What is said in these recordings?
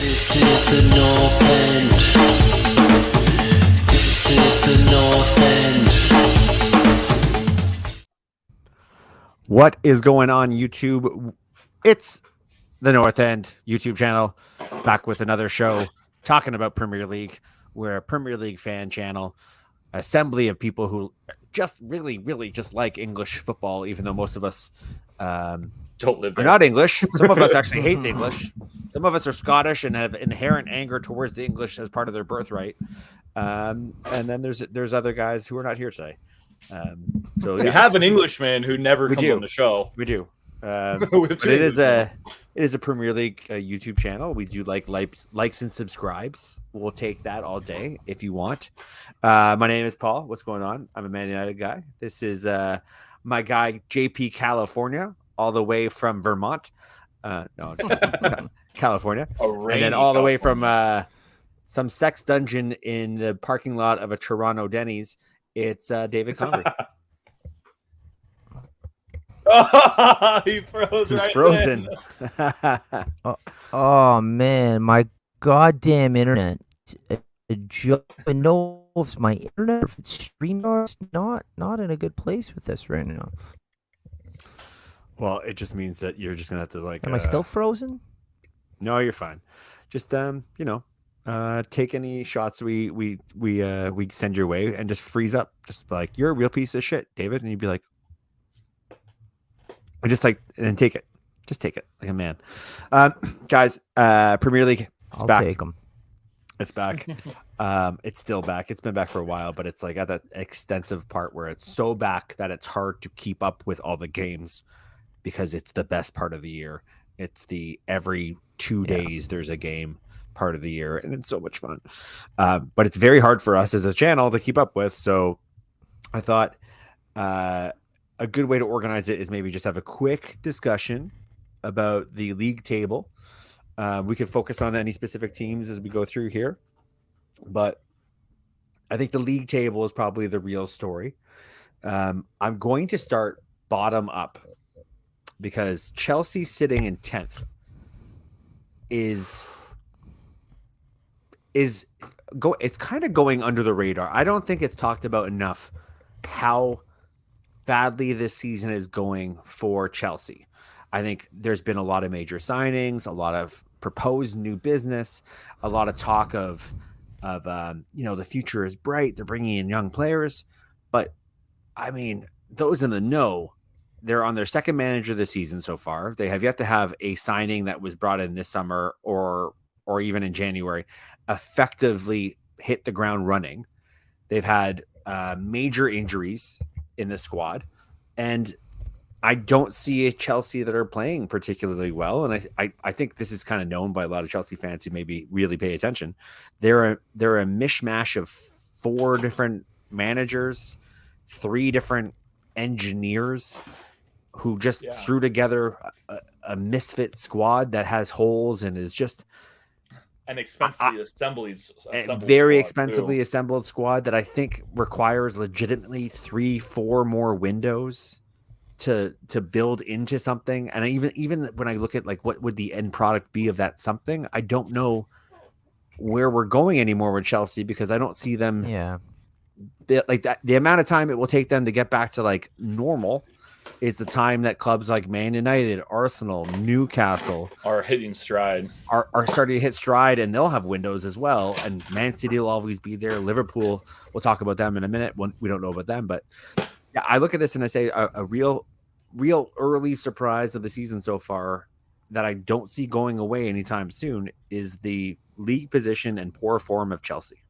This is the North End. This is the North End. What is going on, YouTube? It's the North End YouTube channel, back with another show talking about Premier League. We're a Premier League fan channel, assembly of people who just really just like English football, even though most of us don't live there. are not English. Some of us actually hate the English. Some of us are Scottish and have inherent anger towards the English as part of their birthright. And then there's other guys who are not here today. So we have an Englishman who never comes on the show. We do. But it is a Premier League YouTube channel. We do likes and subscribes. We'll take that all day if you want. My name is Paul. What's going on? I'm a Man United guy. This is my guy JP California, all the way from Vermont. No, California, and then all the way from some sex dungeon in the parking lot of a Toronto Denny's. It's David Convery. Oh, he froze. Who's right frozen? Oh man, my goddamn internet. I don't know if it's my internet or if it's StreamYard's not in a good place with this right now. Well, it just means that you're just gonna have to Am I still frozen? No, you're fine. Just take any shots we send your way and just freeze up. Just be like, you're a real piece of shit, David, and you'd be like, and then take it. Just take it like a man. Guys, Premier League, I'll back. take them. It's back. It's still back. It's been back for a while, but it's like at that extensive part where it's so back that it's hard to keep up with all the games because it's the best part of the year. It's the every 2 days there's a game part of the year, and it's so much fun. But it's very hard for us as a channel to keep up with. So I thought a good way to organize it is maybe just have a quick discussion about the league table. We can focus on any specific teams as we go through here, but I think the league table is probably the real story. I'm going to start bottom up because Chelsea sitting in 10th it's kind of going under the radar. I don't think it's talked about enough how badly this season is going for Chelsea. I think there's been a lot of major signings, a lot of proposed new business, a lot of talk of the future is bright. They're bringing in young players, but I mean, those in the know, they're on their second manager this season so far. They have yet to have a signing that was brought in this summer or even in January effectively hit the ground running. They've had major injuries in the squad, and I don't see a Chelsea that are playing particularly well. And I think this is kind of known by a lot of Chelsea fans who maybe really pay attention. They're a mishmash of 4 different managers, 3 different engineers who just threw together a misfit squad that has holes and is just an expensively assembled squad that I think requires legitimately 3-4 more windows to build into something. And even when I look at like what would the end product be of that something, I don't know where we're going anymore with Chelsea because I don't see them like that. The amount of time it will take them to get back to like normal is the time that clubs like Man United, Arsenal, Newcastle are hitting stride, are starting to hit stride, and they'll have windows as well. And Man City will always be there. Liverpool, we'll talk about them in a minute when we don't know about them, but yeah, I look at this and I say a real early surprise of the season so far that I don't see going away anytime soon is the league position and poor form of Chelsea.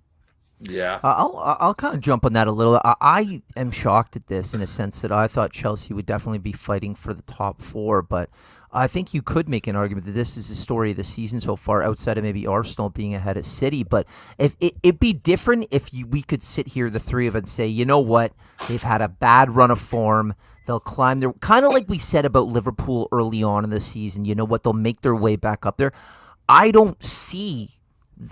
Yeah, I'll kind of jump on that a little. I am shocked at this in a sense that I thought Chelsea would definitely be fighting for the top 4, but I think you could make an argument that this is the story of the season so far, outside of maybe Arsenal being ahead of City. But if it'd be different if we could sit here, the three of us, and say, you know what, they've had a bad run of form. They'll climb their, kind of like we said about Liverpool early on in the season. You know what, they'll make their way back up there. I don't see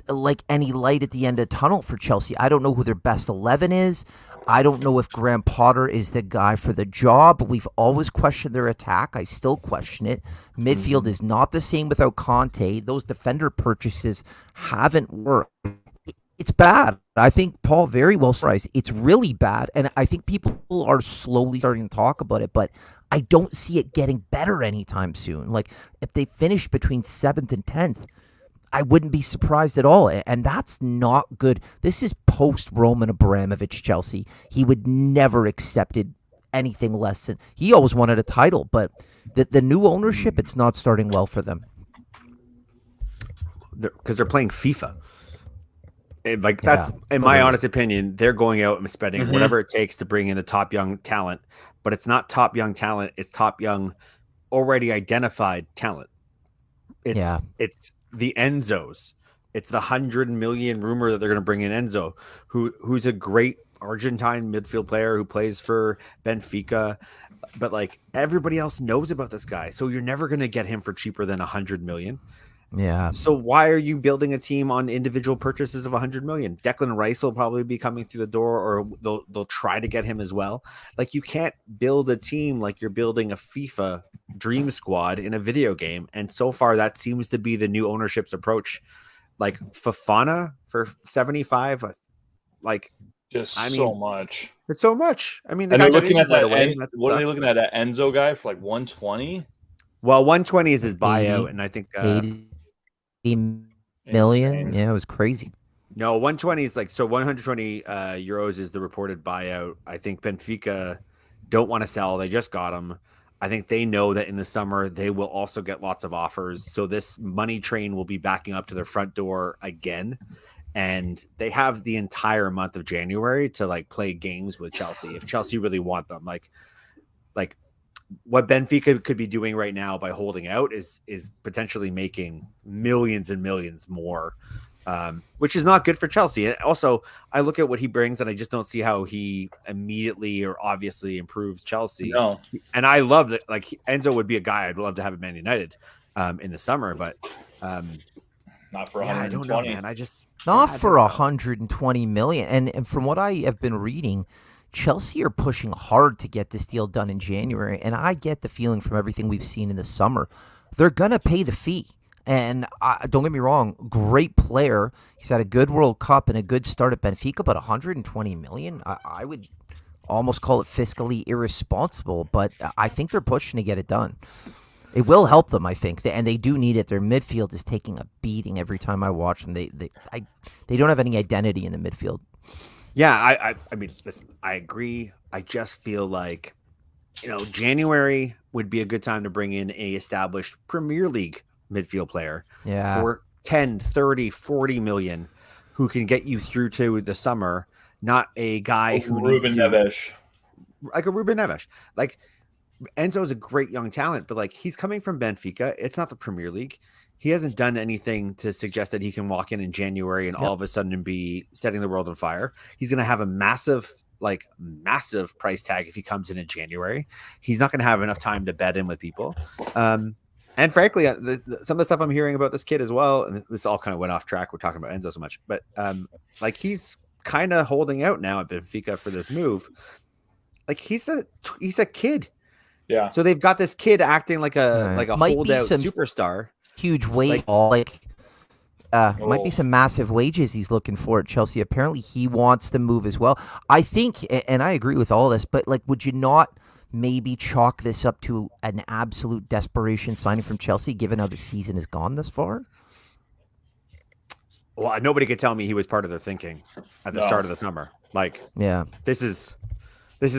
like any light at the end of the tunnel for Chelsea. I don't know who their best 11 is. I don't know if Graham Potter is the guy for the job. We've always questioned their attack. I still question it. Midfield is not the same without Conte. Those defender purchases haven't worked. It's bad. I think Paul very well summarized. It's really bad, and I think people are slowly starting to talk about it, but I don't see it getting better anytime soon. Like, if they finish between 7th and 10th, I wouldn't be surprised at all, and that's not good. This is post-Roman Abramovich Chelsea. He would never accepted anything less than, he always wanted a title, but the new ownership, it's not starting well for them. Because they're playing FIFA. Like, that's, in my honest opinion, they're going out and spending whatever it takes to bring in the top young talent, but it's not top young talent. It's top young, already identified talent. It's the Enzos. It's the 100 million rumor that they're going to bring in Enzo, who's a great Argentine midfield player who plays for Benfica, but like, everybody else knows about this guy, so you're never going to get him for cheaper than 100 million. Yeah. So why are you building a team on individual purchases of 100 million? Declan Rice will probably be coming through the door, or they'll try to get him as well. Like, you can't build a team like you're building a FIFA dream squad in a video game. And so far, that seems to be the new ownership's approach. Like, Fofana for 75, like, so much. It's so much. I mean, and they're looking at that. What are they looking at? That Enzo guy for like 120? Well, 120 is his buyout, and I think 80 million. Insane. Yeah, it was crazy. No, 120 is like, so 120 euros is the reported buyout. I think Benfica don't want to sell. They just got him. I think they know that in the summer they will also get lots of offers. So this money train will be backing up to their front door again. And they have the entire month of January to like play games with Chelsea if Chelsea really want them. Like what Benfica could be doing right now by holding out is potentially making millions and millions more, which is not good for Chelsea. And also, I look at what he brings, and I just don't see how he immediately or obviously improves Chelsea. No. And I love that. Like, Enzo would be a guy I'd love to have at Man United in the summer, but not for 120. I don't know, man. I just not for 120 million. And from what I have been reading, Chelsea are pushing hard to get this deal done in January, and I get the feeling from everything we've seen in the summer, they're going to pay the fee. And don't get me wrong, great player. He's had a good World Cup and a good start at Benfica, but 120 million, I would almost call it fiscally irresponsible, but I think they're pushing to get it done. It will help them, I think, and they do need it. Their midfield is taking a beating every time I watch them. They don't have any identity in the midfield. Yeah, I mean, listen, I agree. I just feel like, January would be a good time to bring in a established Premier League midfield player for 10, 30, 40 million who can get you through to the summer, not a guy who Ruben Neves. Like a Ruben Neves. Like, Enzo is a great young talent, but like, he's coming from Benfica. It's not the Premier League. He hasn't done anything to suggest that he can walk in January and all of a sudden be setting the world on fire. He's going to have a massive price tag if he comes in January. He's not going to have enough time to bet in with people. And frankly, some of the stuff I'm hearing about this kid as well, and this all kind of went off track. We're talking about Enzo so much, but like, he's kind of holding out now at Benfica for this move. Like, he's a kid. Yeah. So they've got this kid acting like a holdout superstar. Huge weight, might be some massive wages he's looking for at Chelsea. Apparently, he wants to move as well. I think, and I agree with all this, but like, would you not maybe chalk this up to an absolute desperation signing from Chelsea, given how the season has gone thus far? Well, nobody could tell me he was part of their thinking at the start of the summer. Like, yeah, this is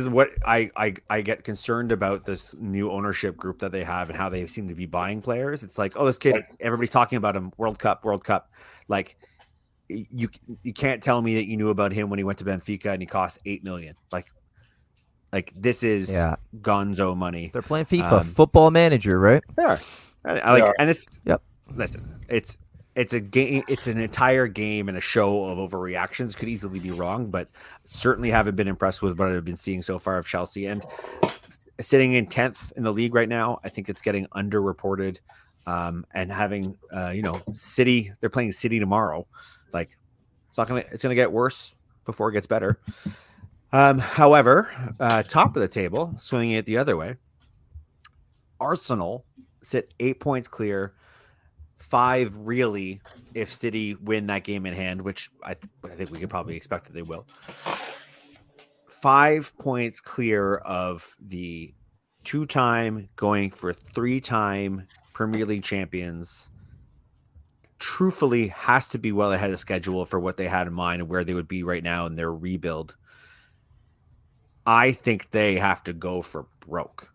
what I get concerned about, this new ownership group that they have and how they seem to be buying players. It's like, oh, this kid, everybody's talking about him. World Cup. Like, you can't tell me that you knew about him when he went to Benfica and he cost $8 million. Like this is gonzo money. They're playing FIFA, Football Manager, right? Yeah, and this. Yep. Listen, it's a game. It's an entire game and a show of overreactions. Could easily be wrong, but certainly haven't been impressed with what I've been seeing so far of Chelsea. And sitting in 10th in the league right now, I think it's getting underreported. and having City, they're playing City tomorrow. Like it's gonna get worse before it gets better. However, top of the table, swinging it the other way, Arsenal sit 8 points clear, 5 really if City win that game in hand, which I think we could probably expect that they will. 5 points clear of the 2-time going for 3-time Premier League champions. Truthfully, has to be well ahead of schedule for what they had in mind and where they would be right now in their rebuild. I think they have to go for broke.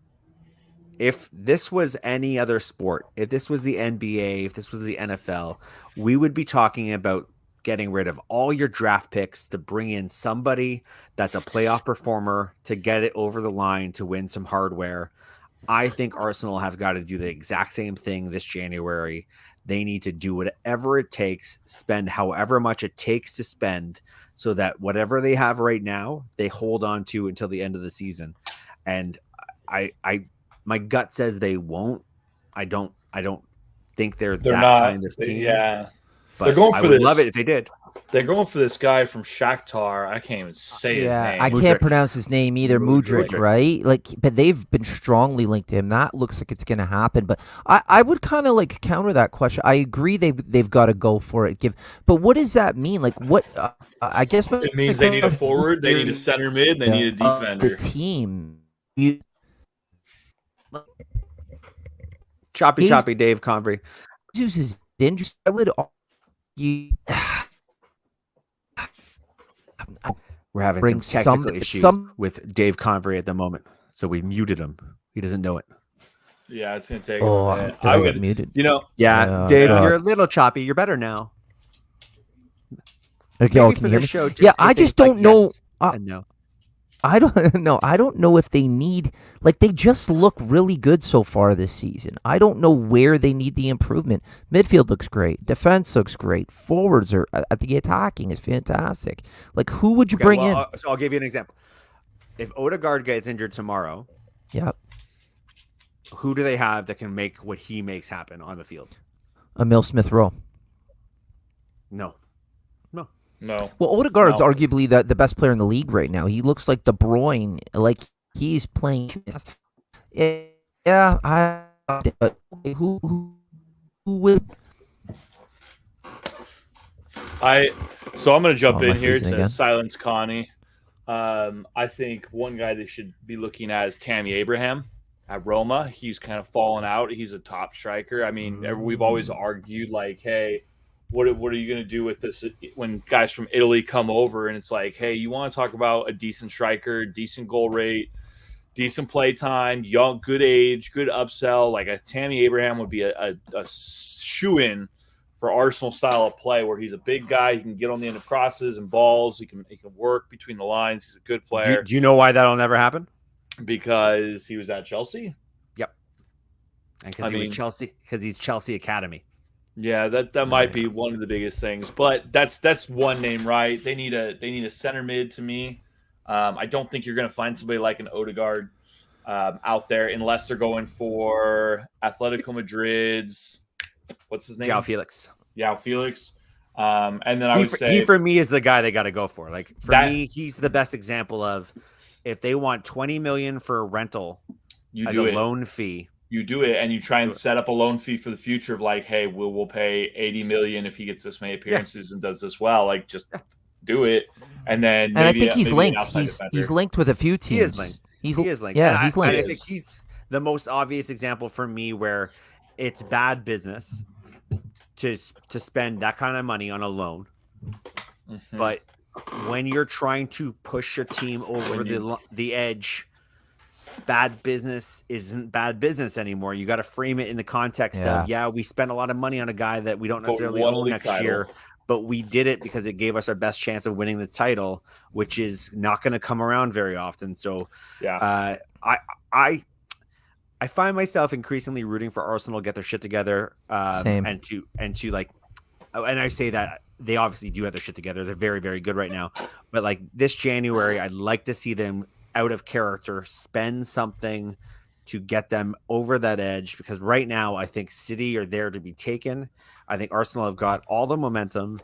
If this was any other sport, if this was the NBA, if this was the NFL, we would be talking about getting rid of all your draft picks to bring in somebody that's a playoff performer to get it over the line to win some hardware. I think Arsenal have got to do the exact same thing this January. They need to do whatever it takes, spend however much it takes to spend so that whatever they have right now, they hold on to until the end of the season. And my gut says they won't. I don't think they're that not kind of team. Yeah. But they're going for I would this. love it if they did. They're going for this guy from Shakhtar. I can't even say his name. I can't pronounce his name either. Mudryk, right? Like, but they've been strongly linked to him. That looks like it's going to happen. But I would kind of like counter that question. I agree they've got to go for it. But what does that mean? Like, what? I guess it means they need a forward, they need a center mid, they need a defender. The team. Choppy Dave Convery. Jesus is dangerous. I would. We're having some technical issues with Dave Convery at the moment, so we muted him. He doesn't know it. Yeah, it's gonna take. I'm gonna muted. Yeah, Dave, you're a little choppy. You're better now. Okay, can you hear me? Show, I just don't know. No. I don't know. I don't know if they need, like, they just look really good so far this season. I don't know where they need the improvement. Midfield looks great. Defense looks great. Forwards are, the attacking is fantastic. Like, who would you bring in? So I'll give you an example. If Odegaard gets injured tomorrow, yep. Who do they have that can make what he makes happen on the field? Emil Smith-Rowe. No. Well, Odegaard's arguably the best player in the league right now. He looks like De Bruyne, like he's playing. Yeah, but who would? So I'm going to jump in here to again. silence Connie. I think one guy they should be looking at is Tammy Abraham at Roma. He's kind of fallen out. He's a top striker. I mean, we've always argued like, hey, what are you going to do with this when guys from Italy come over and it's like, hey, you want to talk about a decent striker, decent goal rate, decent play time, young, good age, good upsell. Like a Tammy Abraham would be a shoe-in for Arsenal style of play where he's a big guy. He can get on the end of crosses and balls. He can work between the lines. He's a good player. Do you know why that'll never happen? Because he was at Chelsea? Yep. And because he's Chelsea Academy. Yeah, that might be one of the biggest things, but that's one name, right? They need a center mid to me. I don't think you're going to find somebody like an Odegaard out there unless they're going for Atletico Madrid's what's his name? João Felix. João Felix. And then I would say he for me is the guy they got to go for. Like for me, he's the best example of if they want $20 million for a rental as a loan fee. You do it, and you try and set up a loan fee for the future of like, hey, we'll pay $80 million if he gets this many appearances and does this well. Like, just do it, and then. And I think he's linked. He's linked with a few teams. He is linked. He is linked. Yeah, he's linked. I think he's the most obvious example for me where it's bad business to spend that kind of money on a loan, but when you're trying to push your team over the edge. Bad business isn't bad business anymore. You got to frame it in the context of, we spent a lot of money on a guy that we don't necessarily own next year, but we did it because it gave us our best chance of winning the title, which is not going to come around very often. So I find myself increasingly rooting for Arsenal to get their shit together. And to like, and I say that they obviously do have their shit together. They're very, very good right now, but like this January, I'd like to see them out of character, spend something to get them over that edge, because right now I think City are there to be taken. I think Arsenal have got all the momentum.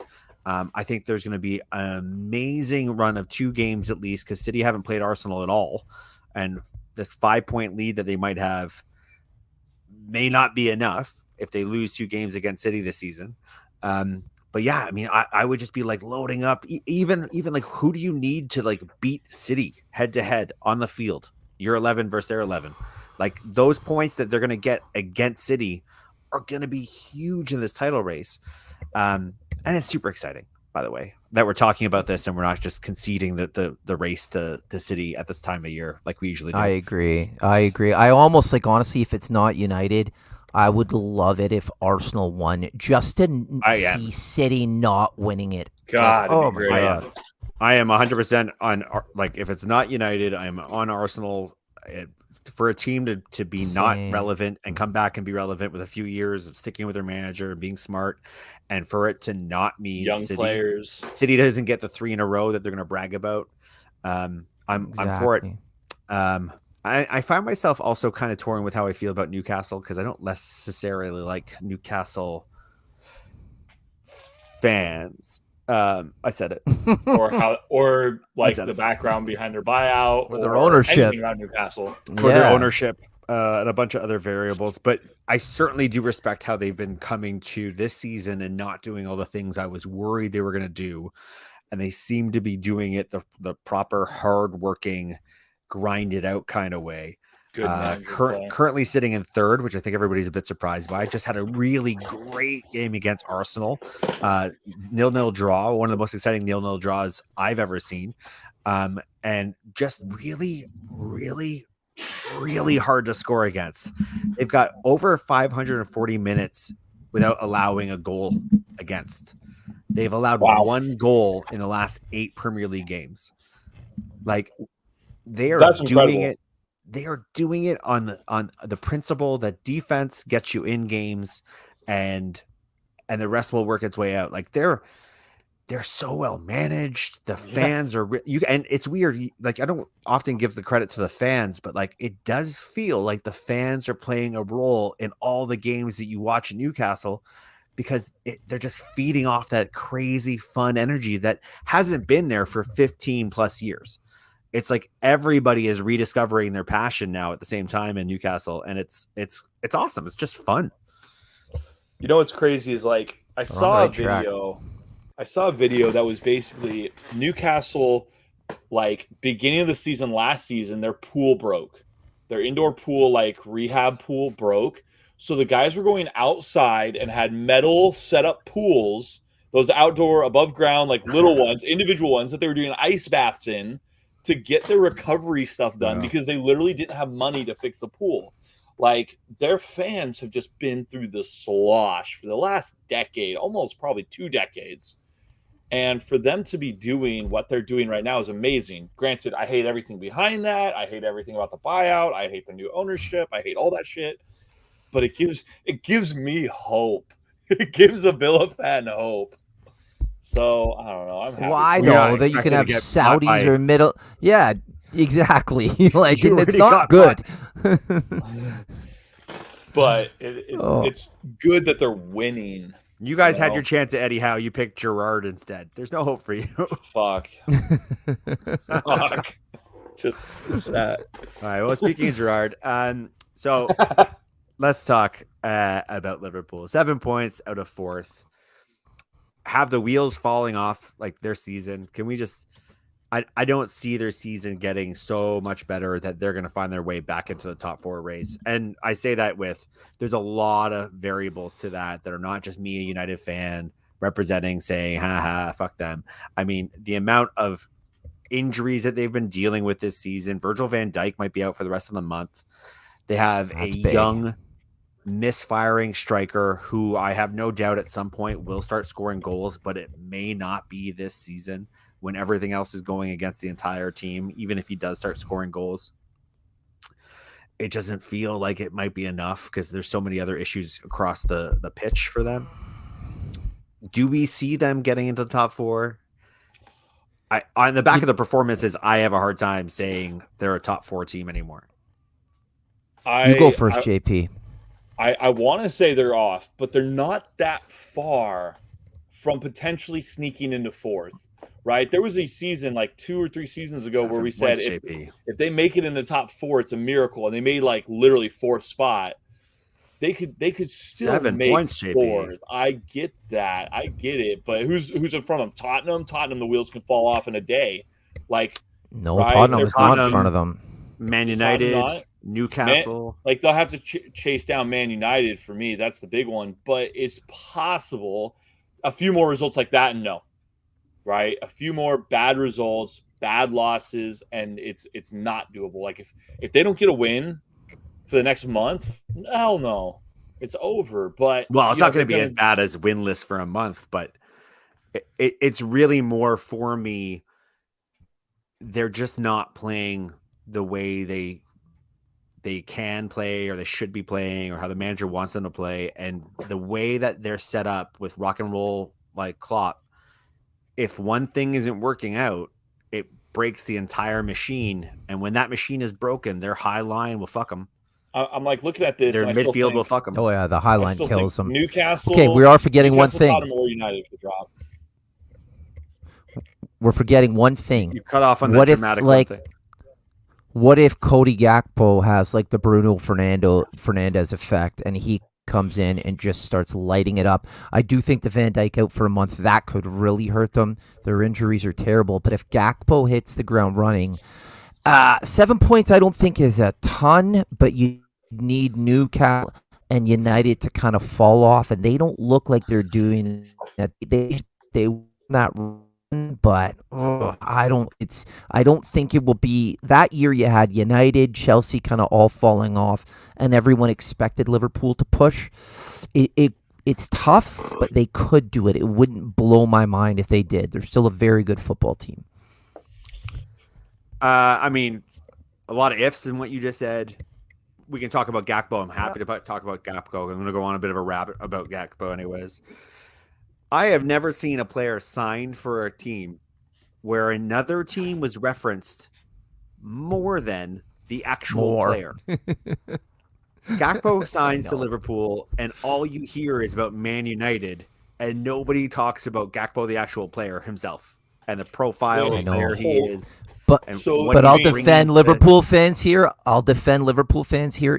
I think there's going to be an amazing run of 2 games at least, because City haven't played Arsenal at all. And this 5-point lead that they might have may not be enough if they lose 2 games against City this season. But yeah, I mean, I would just be like loading up, even like, who do you need to like beat City head to head on the field? You're 11 versus their 11. Like, those points that they're going to get against City are going to be huge in this title race. And it's super exciting, by the way, that we're talking about this and we're not just conceding the race to City at this time of year like we usually do. I agree. I almost, like, honestly, if it's not United, I would love it if Arsenal won, just to see City not winning it. God, like, oh my God. I am 100% on, like, if it's not United, I'm on Arsenal. For a team to be not relevant and come back and be relevant with a few years of sticking with their manager and being smart, and for it to not mean young City, players. City doesn't get the 3 in a row that they're going to brag about. I'm for it. I find myself also kind of torn with how I feel about Newcastle, because I don't necessarily like Newcastle fans. I said it. or the background behind their buyout, or their ownership anything around Newcastle, or their ownership, and a bunch of other variables. But I certainly do respect how they've been coming to this season and not doing all the things I was worried they were going to do, and they seem to be doing it the proper, hard-working, grind it out kind of way. Currently sitting in 3rd, which I think everybody's a bit surprised by. Just had a really great game against Arsenal. 0-0 draw, one of the most exciting 0-0 draws I've ever seen. And just really, really, really hard to score against. They've got over 540 minutes without allowing a goal against. They've allowed 1 goal in the last 8 Premier League games. Like, they are doing it. They are doing it on the principle that defense gets you in games, and the rest will work its way out. Like, they're so well managed. The fans are and it's weird. Like, I don't often give the credit to the fans, but like, it does feel like the fans are playing a role in all the games that you watch in Newcastle, because they're just feeding off that crazy fun energy that hasn't been there for 15 plus years. It's like everybody is rediscovering their passion now at the same time in Newcastle, and it's awesome. It's just fun. You know what's crazy is, like, I saw a video that was basically Newcastle, like, beginning of the season last season, their pool broke. Their indoor pool, like, rehab pool broke. So the guys were going outside and had metal set up pools, those outdoor above ground, like, little ones, individual ones that they were doing ice baths in, to get their recovery stuff done, because they literally didn't have money to fix the pool. Like, their fans have just been through the slosh for the last decade, almost probably 2 decades. And for them to be doing what they're doing right now is amazing. Granted, I hate everything behind that. I hate everything about the buyout. I hate the new ownership. I hate all that shit. But it gives me hope. It gives a Villa fan hope. So, I don't know. I'm happy. Why, though? That you can have Saudis or middle... Yeah, exactly. Like, it's not good. But it's good that they're winning. You guys had your chance at Eddie Howe. You picked Gerrard instead. There's no hope for you. Fuck. Just that. All right. Well, speaking of Gerrard, so let's talk about Liverpool. 7 points out of 4th. Have the wheels falling off like their season? Can we just? I don't see their season getting so much better that they're going to find their way back into the top 4 race. And I say that there's a lot of variables to that are not just me, a United fan, representing, saying, ha, fuck them. I mean, the amount of injuries that they've been dealing with this season. Virgil van Dijk might be out for the rest of the month. They have young, misfiring striker who I have no doubt at some point will start scoring goals, but it may not be this season when everything else is going against the entire team. Even if he does start scoring goals, it doesn't feel like it might be enough because there's so many other issues across the pitch for them. Do we see them getting into the top 4? On the back of the performances, I have a hard time saying they're a top 4 team anymore. You go first, JP. I want to say they're off, but they're not that far from potentially sneaking into fourth, right? There was a season like 2 or 3 seasons ago where we said if they make it in the top 4, it's a miracle, and they made like literally 4th spot. They could still 7 make points, JP. 4th. I get that, I get it, but who's in front of them? Tottenham, the wheels can fall off in a day. Like No, right? Tottenham They're is not in front of them. Man It's not- United, Newcastle. like they'll have to chase down Man United for me. That's the big one, but it's possible. A few more results like that, and no, right? A few more bad results, bad losses, and it's not doable. Like if they don't get a win for the next month, hell no, it's over. But Well, it's you know, not going to they're be as bad as winless for a month, but it's really more for me. They're just not playing the way they can play, or they should be playing, or how the manager wants them to play, and the way that they're set up with rock and roll like Klopp. If one thing isn't working out, it breaks the entire machine, and when that machine is broken, their high line will fuck them. I'm like looking at this. Their and I still midfield will think- fuck them. Oh yeah, the high I line still kills think them. Newcastle. Okay, we are forgetting one Newcastle, thing. Tottenham, or United could drop. We're forgetting one thing. You cut off on What the if, dramatic like, one thing. What if Cody Gakpo has like the Bruno Fernandez effect, and he comes in and just starts lighting it up? I do think the Van Dijk out for a month, that could really hurt them. Their injuries are terrible. But if Gakpo hits the ground running, 7 points I don't think is a ton, but you need Newcastle and United to kind of fall off, and they don't look like they're doing that. They not run, but I don't think it will be that year. You had United, Chelsea kind of all falling off, and everyone expected Liverpool to push. It's tough, but they could do it. It wouldn't blow my mind if they did. They're still a very good football team. I mean, a lot of ifs in what you just said. We can talk about Gakpo. I'm happy to talk about Gakpo. I'm going to go on a bit of a rabbit about Gakpo anyways. I have never seen a player signed for a team where another team was referenced more than the actual player. Gakpo signs to Liverpool, and all you hear is about Man United, and nobody talks about Gakpo, the actual player himself, and the profile of player he is. But So- but what I'll do you mean? defend Liverpool fans here.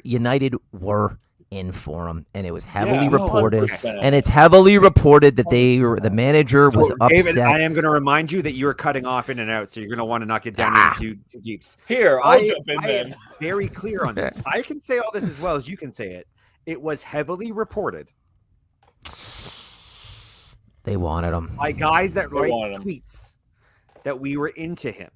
United were in for him, and it was heavily Yeah, reported. 100%. And it's heavily reported that the manager was David, upset. I am going to remind you that you are cutting off in and out, so you're going to want to not get down into too deep. Here, I'll jump in I then. am very clear on this. I can say all this as well as you can say it. It was heavily reported They wanted him. by guys that They write wanted him. tweets that we were into him.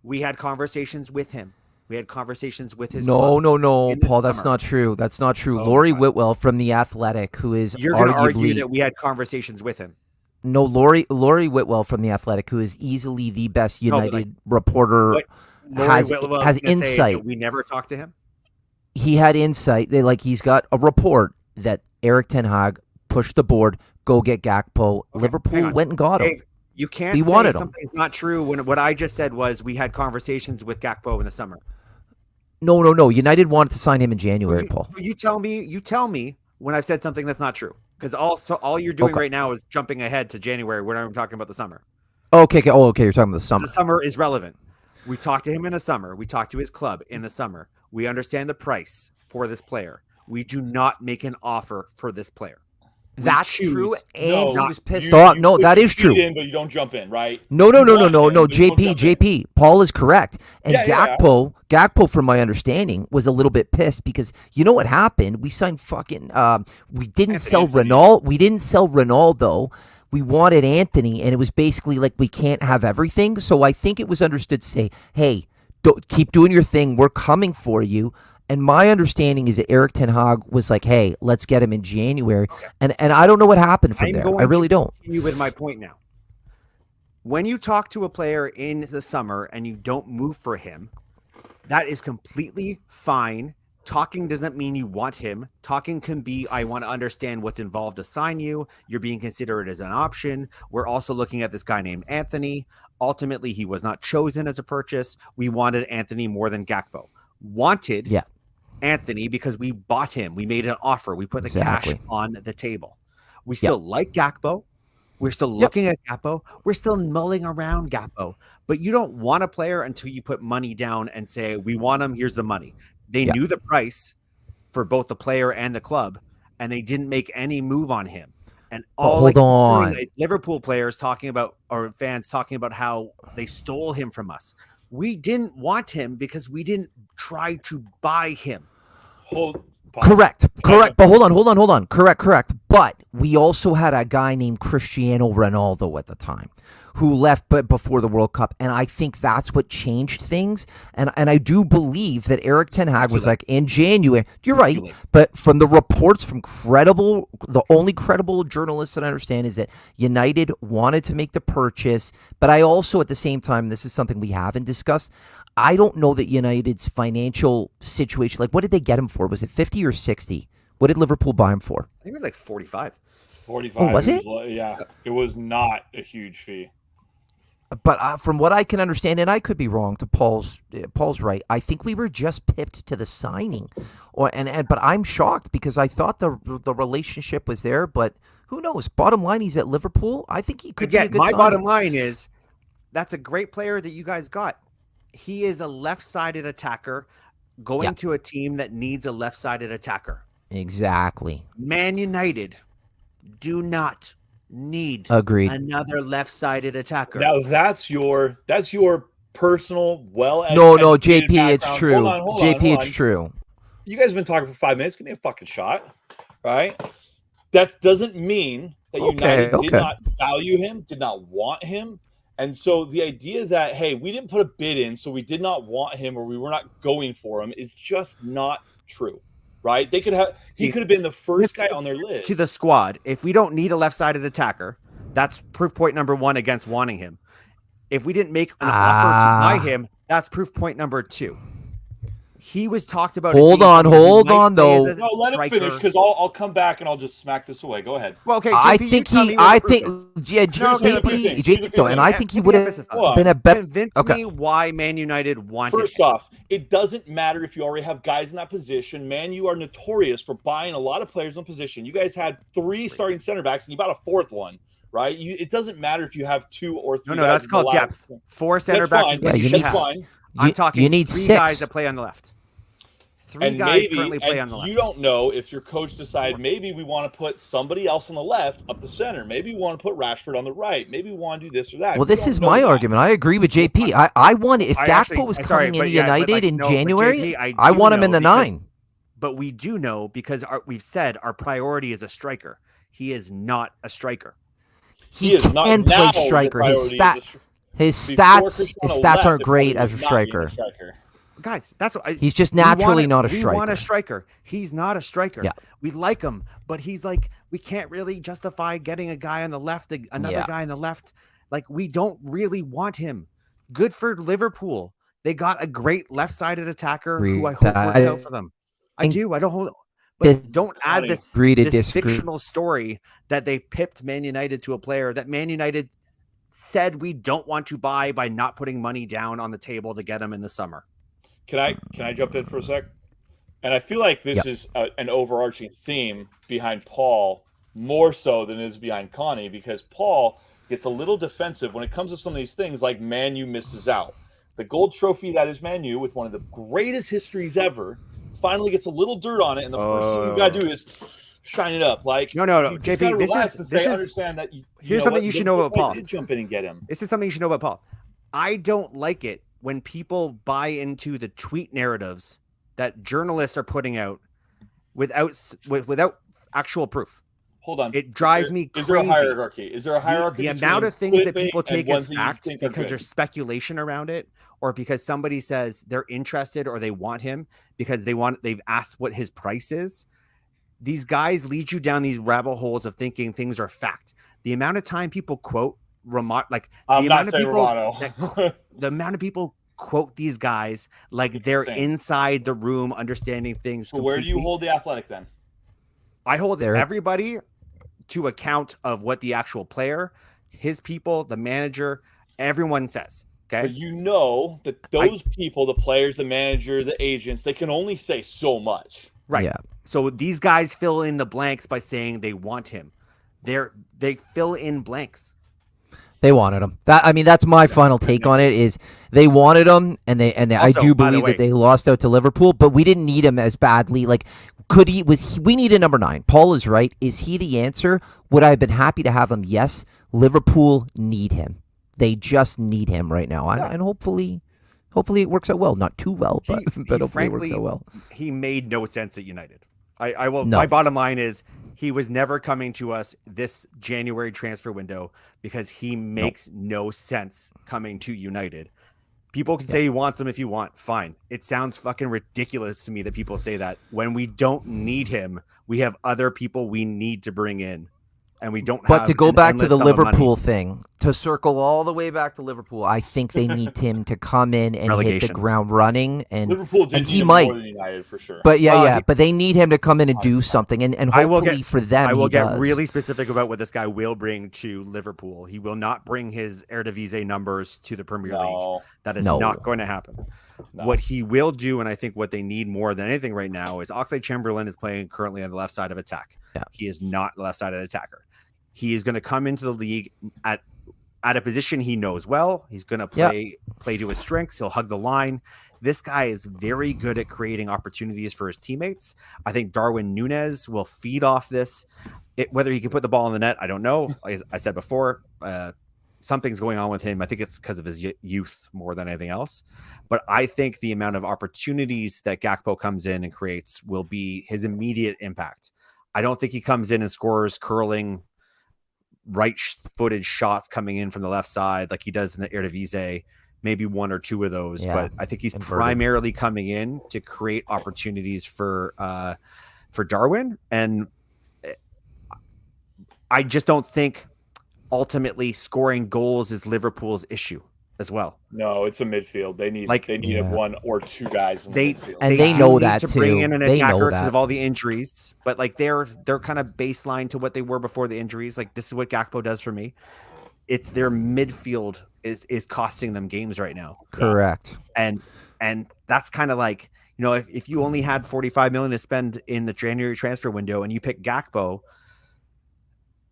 We had conversations with him. We had conversations with his No, club in the Paul. That's summer. not true. That's not true. Oh, Laurie God. Whitwell from The Athletic, who is You're going to argue arguably that we had conversations with him. no Laurie Whitwell from The Athletic, who is easily the best No, but, United reporter. but Laurie has Whitwell has is gonna say that insight. we never talked to him. He had insight. He's got a report that Eric Ten Hag pushed the board. Go get Gakpo. hang Liverpool on. went and got him. Dave, you can't He say wanted him. something's not true when what I just said was we had conversations with Gakpo in the summer. No. United wanted to sign him in January, Paul. You tell me when I've said something that's not true. Because all you're doing Okay. right now is jumping ahead to January when I'm talking about the summer. Okay. Oh, okay. You're talking about the summer. The summer is relevant. We talked to him in the summer. We talked to his club in the summer. We understand the price for this player. We do not make an offer for this player. We That's choose true, and No, he was pissed you- off. you No, put that your is feet true. in, but you don't jump in, right? No. You want him, but you don't JP, jump in. Paul is correct. And Yeah. Gakpo, from my understanding, was a little bit pissed because you know what happened? We signed fucking. We didn't sell Anthony. Ronaldo. We didn't sell Ronaldo. We wanted Anthony, and it was basically like we can't have everything. So I think it was understood to say, hey, keep doing your thing. We're coming for you. And my understanding is that Eric Ten Hag was like, hey, let's get him in January. And I don't know what happened from I'm there. going I really to don't. continue with my point now. When you talk to a player in the summer and you don't move for him, that is completely fine. Talking doesn't mean you want him. Talking can be, I want to understand what's involved to sign you. You're being considered as an option. We're also looking at this guy named Anthony. Ultimately, he was not chosen as a purchase. We wanted Anthony more than Gakpo. Wanted Yeah. Anthony because we bought him. We made an offer. We put the Exactly. cash on the table. We still like Gakpo. We're still looking at Gakpo. We're still mulling around Gakpo. But you don't want a player until you put money down and say, we want him, here's the money. They knew the price for both the player and the club, and they didn't make any move on him. And all hold on. Liverpool players talking about, or fans talking about how they stole him from us. We didn't want him because we didn't try to buy him. Correct. But hold on. Correct. But we also had a guy named Cristiano Ronaldo at the time who left before the World Cup. And I think that's what changed things. And I do believe that Eric Ten Hag was like in January. You're right. But from the reports from the only credible journalists that I understand is that United wanted to make the purchase. But I also, at the same time, this is something we haven't discussed, I don't know that United's financial situation, like what did they get him for? Was it 50 or 60? What did Liverpool buy him for? I think it was like 45. 45. Oh, was it? Yeah. It was not a huge fee. But from what I can understand, and I could be wrong, to Paul's right, I think we were just pipped to the signing. But I'm shocked because I thought the relationship was there, but who knows? Bottom line, he's at Liverpool. I think he could be a good signing. Bottom line is that's a great player that you guys got. He is a left-sided attacker going to a team that needs a left-sided attacker. Exactly. Man United do not need another left-sided attacker. Now that's your personal No, JP, it's true. JP, it's true. You guys have been talking for 5 minutes. Give me a fucking shot, right? That doesn't mean that United did not value him, did not want him. And so the idea that, hey, we didn't put a bid in, so we did not want him or we were not going for him is just not true, right? He could have been the first guy on their list. To the squad, if we don't need a left-sided attacker, that's proof point number 1 against wanting him. If we didn't make an offer to buy him, that's proof point number 2. He was talked about. Hold on, though. No, let him finish because I'll come back and I'll just smack this away. Go ahead. Well, okay. JP, I think he would have been a better. Convince me why Man United wanted. First off, it doesn't matter if you already have guys in that position. Man, you are notorious for buying a lot of players in position. You guys had 3 starting center backs and you bought a 4th one, right? It doesn't matter if you have 2 or 3. No, that's called depth. 4 center backs. That's fine. I'm talking. You need 3 6 guys that play on the left. 3 guys currently play on the left. You don't know if your coach decided maybe we want to put somebody else on the left up the center. Maybe we want to put Rashford on the right. Maybe we want to do this or that. Well, this is my argument. I agree with JP. I want if Gakpo was coming into United in January, I want him in the 9. But we do know because we've said our priority is a striker. He is not a striker. He can play striker. His stats aren't great as a striker. Guys, that's what he's just naturally not a striker. We want a striker. He's not a striker. Yeah. We like him, but he's like, we can't really justify getting a guy on the left, another guy on the left. Like, we don't really want him. Good for Liverpool. They got a great left-sided attacker who I hope works out for them. I do. I don't hold. But don't add this fictional story that they pipped Man United to a player that Man United said we don't want to buy by not putting money down on the table to get him in the summer. Can I jump in for a sec? And I feel like this is an overarching theme behind Paul more so than it is behind Connie, because Paul gets a little defensive when it comes to some of these things like Man U misses out. The gold trophy that is Man U with one of the greatest histories ever finally gets a little dirt on it, and the first thing you got to do is shine it up. Like no, JP, this is understand that. Here's something you should know about Paul. Did jump in and get him. This is something you should know about Paul. I don't like it when people buy into the tweet narratives that journalists are putting out without actual proof. Hold on. It drives me crazy. Is there a hierarchy? Is there a hierarchy? The amount of things that people take as fact because there's speculation around it, or because somebody says they're interested or they want him because they've asked what his price is. These guys lead you down these rabbit holes of thinking things are fact. The amount of time people quote the amount of people quote these guys like they're inside the room understanding things. So where do you hold the Athletic then? I hold everybody to account of what the actual player, his people, the manager, everyone says. Okay. But you know that those people, the players, the manager, the agents, they can only say so much. Right. Yeah. So these guys fill in the blanks by saying they want him. They fill in blanks. They wanted him. That's my final take on it. Is they wanted him, and they I Also, do by the believe way- that they lost out to Liverpool, but we didn't need him as badly. Like, we need a number 9. Paul is right. Is he the answer? Would I have been happy to have him? Yes. Liverpool need him. They just need him right now, and hopefully it works out well. Not too well, but hopefully it works out well. He made no sense at United. I will. No. My bottom line is he was never coming to us this January transfer window because he makes no sense coming to United. People can say he wants him if you want. Fine. It sounds fucking ridiculous to me that people say that when we don't need him. We have other people we need to bring in, and we don't. But have to go an back to endless the sum of money. Liverpool thing, to circle all the way back to Liverpool, I think they need him to come in and hit the Relegation. ground running, and Liverpool did and need he him might. more than United for sure. But Well, but they need him to come in and do something, and I will hopefully get for them, I will he get does. really specific about what this guy will bring to Liverpool. He will not bring his Eredivisie numbers to the Premier League. no, That is No. not going to happen. No. What he will do, and I think what they need more than anything right now, is Oxlade-Chamberlain is playing currently on the left side of attack. Yeah. He is not the left side of the attacker. He is going to come into the league at a position he knows well. He's going to play to his strengths. He'll hug the line. This guy is very good at creating opportunities for his teammates. I think Darwin Núñez will feed off this. Whether he can put the ball in the net, I don't know. Like I said before, something's going on with him. I think it's because of his youth more than anything else. But I think the amount of opportunities that Gakpo comes in and creates will be his immediate impact. I don't think he comes in and scores curling, right-footed shots coming in from the left side like he does in the Eredivisie. Maybe one or two of those, Yeah, but I think he's inverted. primarily coming in to create opportunities for Darwin. And I just don't think ultimately scoring goals is Liverpool's issue as well. no, it's a midfield. They need Yeah. one or two guys in the They midfield. And they do know need that to bring too. in an They know attacker because that. of all the injuries, but like they're kind of baseline to what they were before the injuries. Like this is what Gakpo does for me. It's their midfield is costing them games right now, Correct. and that's kind of like, you know, if you only had 45 million to spend in the January transfer window and you pick Gakpo,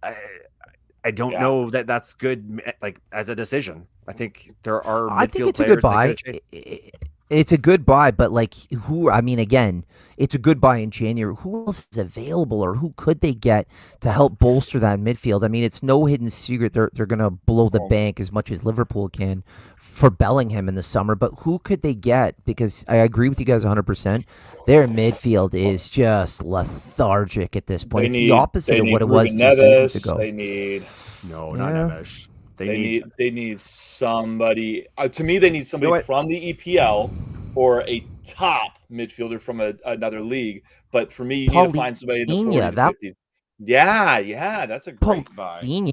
I don't know that that's good. Like as a decision, I think there are. I think midfield it's a good players that buy. could change. It's a good buy, but like again, it's a good buy in January. Who else is available, or who could they get to help bolster that midfield? I mean, it's no hidden secret they're going to blow the bank as much as Liverpool can for Bellingham in the summer, but who could they get? Because I agree with you guys 100%. Their midfield is just lethargic at this point. It's the opposite of what it was 2 seasons ago. They need No, not Yeah. Neves. they need somebody. To me, they need somebody what? from the EPL or a top midfielder from another league. But for me, you need to find somebody in the 40 Paulinho, to that- 50. Yeah, that's a great buy. Paulinho.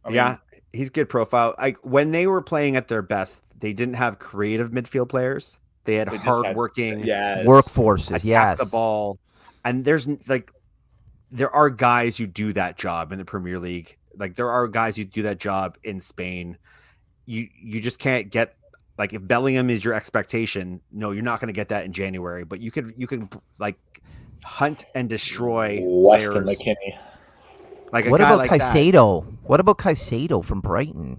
I mean, Yeah, he's good profile. Like when they were playing at their best, they didn't have creative midfield players. They had they just had- hardworking, yes. Workforces, attack yes. the ball, and there are guys who do that job in the Premier League. Like there are guys who do that job in Spain. You just can't get, like, if Bellingham is your expectation, no, you're not going to get that in January. But you could like hunt and destroy Weston players. McKinney. Like a What guy about like that. Caicedo? What about Caicedo from Brighton?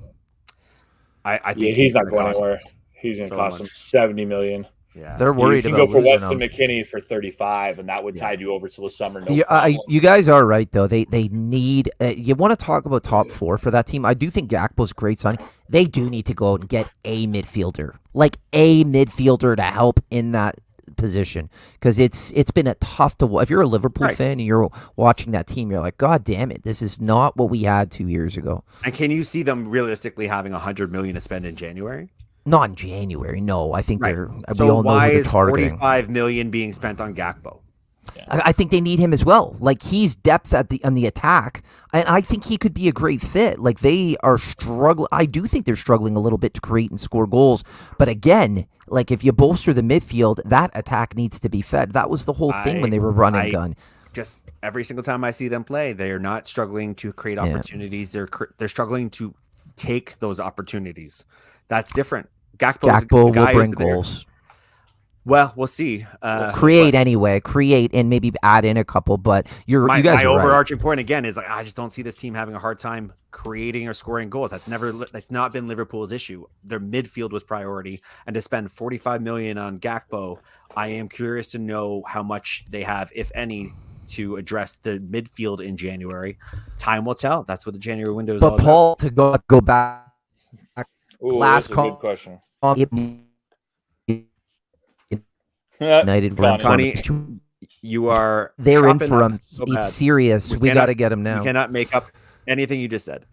I think Yeah, he's not gonna going cost anywhere. He's going so to cost much. them 70 million. Yeah, They're worried you can about go for losing Weston him. McKinney for 35, and that would tide you over till the summer. No You, problem. you guys are right though. They need. You want to talk about top four for that team? I do think Gakpo's a great signing. They do need to go out and get a midfielder, like a midfielder to help in that position, because it's been a tough to. If you're a Liverpool Right. fan and you're watching that team, you're like, God damn it, this is not what we had 2 years ago. And can you see them realistically having 100 million to spend in January? Not in January. No, I think Right. they're. We So all know why who they're is targeting. 45 million being spent on Gakpo? I think they need him as well. Like he's depth on the attack, and I think he could be a great fit. Like they are struggling. I do think they're struggling a little bit to create and score goals. But again, like if you bolster the midfield, that attack needs to be fed. That was the whole thing when they were run and gun. Just every single time I see them play, they are not struggling to create opportunities. They're struggling to take those opportunities. That's different. Gakpo Gakpo will bring goals. Well, we'll see. Create and maybe add in a couple. But you guys my are right. overarching point again is like I just don't see this team having a hard time creating or scoring goals. That's not been Liverpool's issue. Their midfield was priority, and to spend 45 million on Gakpo, I am curious to know how much they have, if any, to address the midfield in January. Time will tell. That's what the January window is all But Paul, to go back, Ooh, last that's a call. good question. United were in Connie, front. you are They're in chopping for up him. so It's bad. serious. We got to get him now. You cannot make up anything you just said.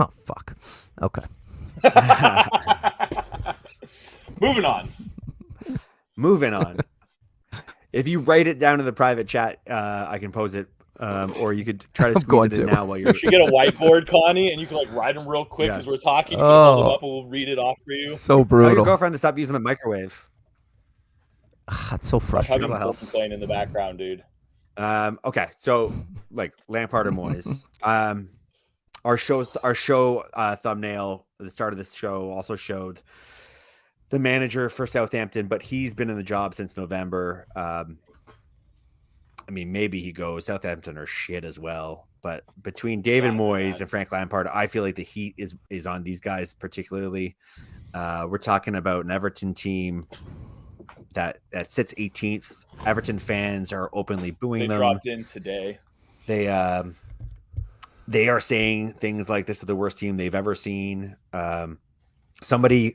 Oh fuck. Okay. Moving on. Moving on. If you write it down in the private chat, I can pose it, or you could try to I'm squeeze going it in to. now while you're. You should get a whiteboard, Connie, and you can like write them real quick Yeah. as we're talking. You can hold them Oh. up and we'll read it off for you. So Tell your brutal. girlfriend to stop using the microwave. That's so Have frustrating. you help. playing in the background, dude? Okay, so like Lampard or Moyes. Our show thumbnail at the start of this show also showed the manager for Southampton, but he's been in the job since November. I mean, maybe he goes. Southampton are shit as well. But between David Moyes and Frank Lampard, I feel like the heat is on these guys particularly. We're talking about an Everton team that sits 18th. Everton fans are openly booing They them. dropped in today. They are saying things like this is the worst team they've ever seen. Somebody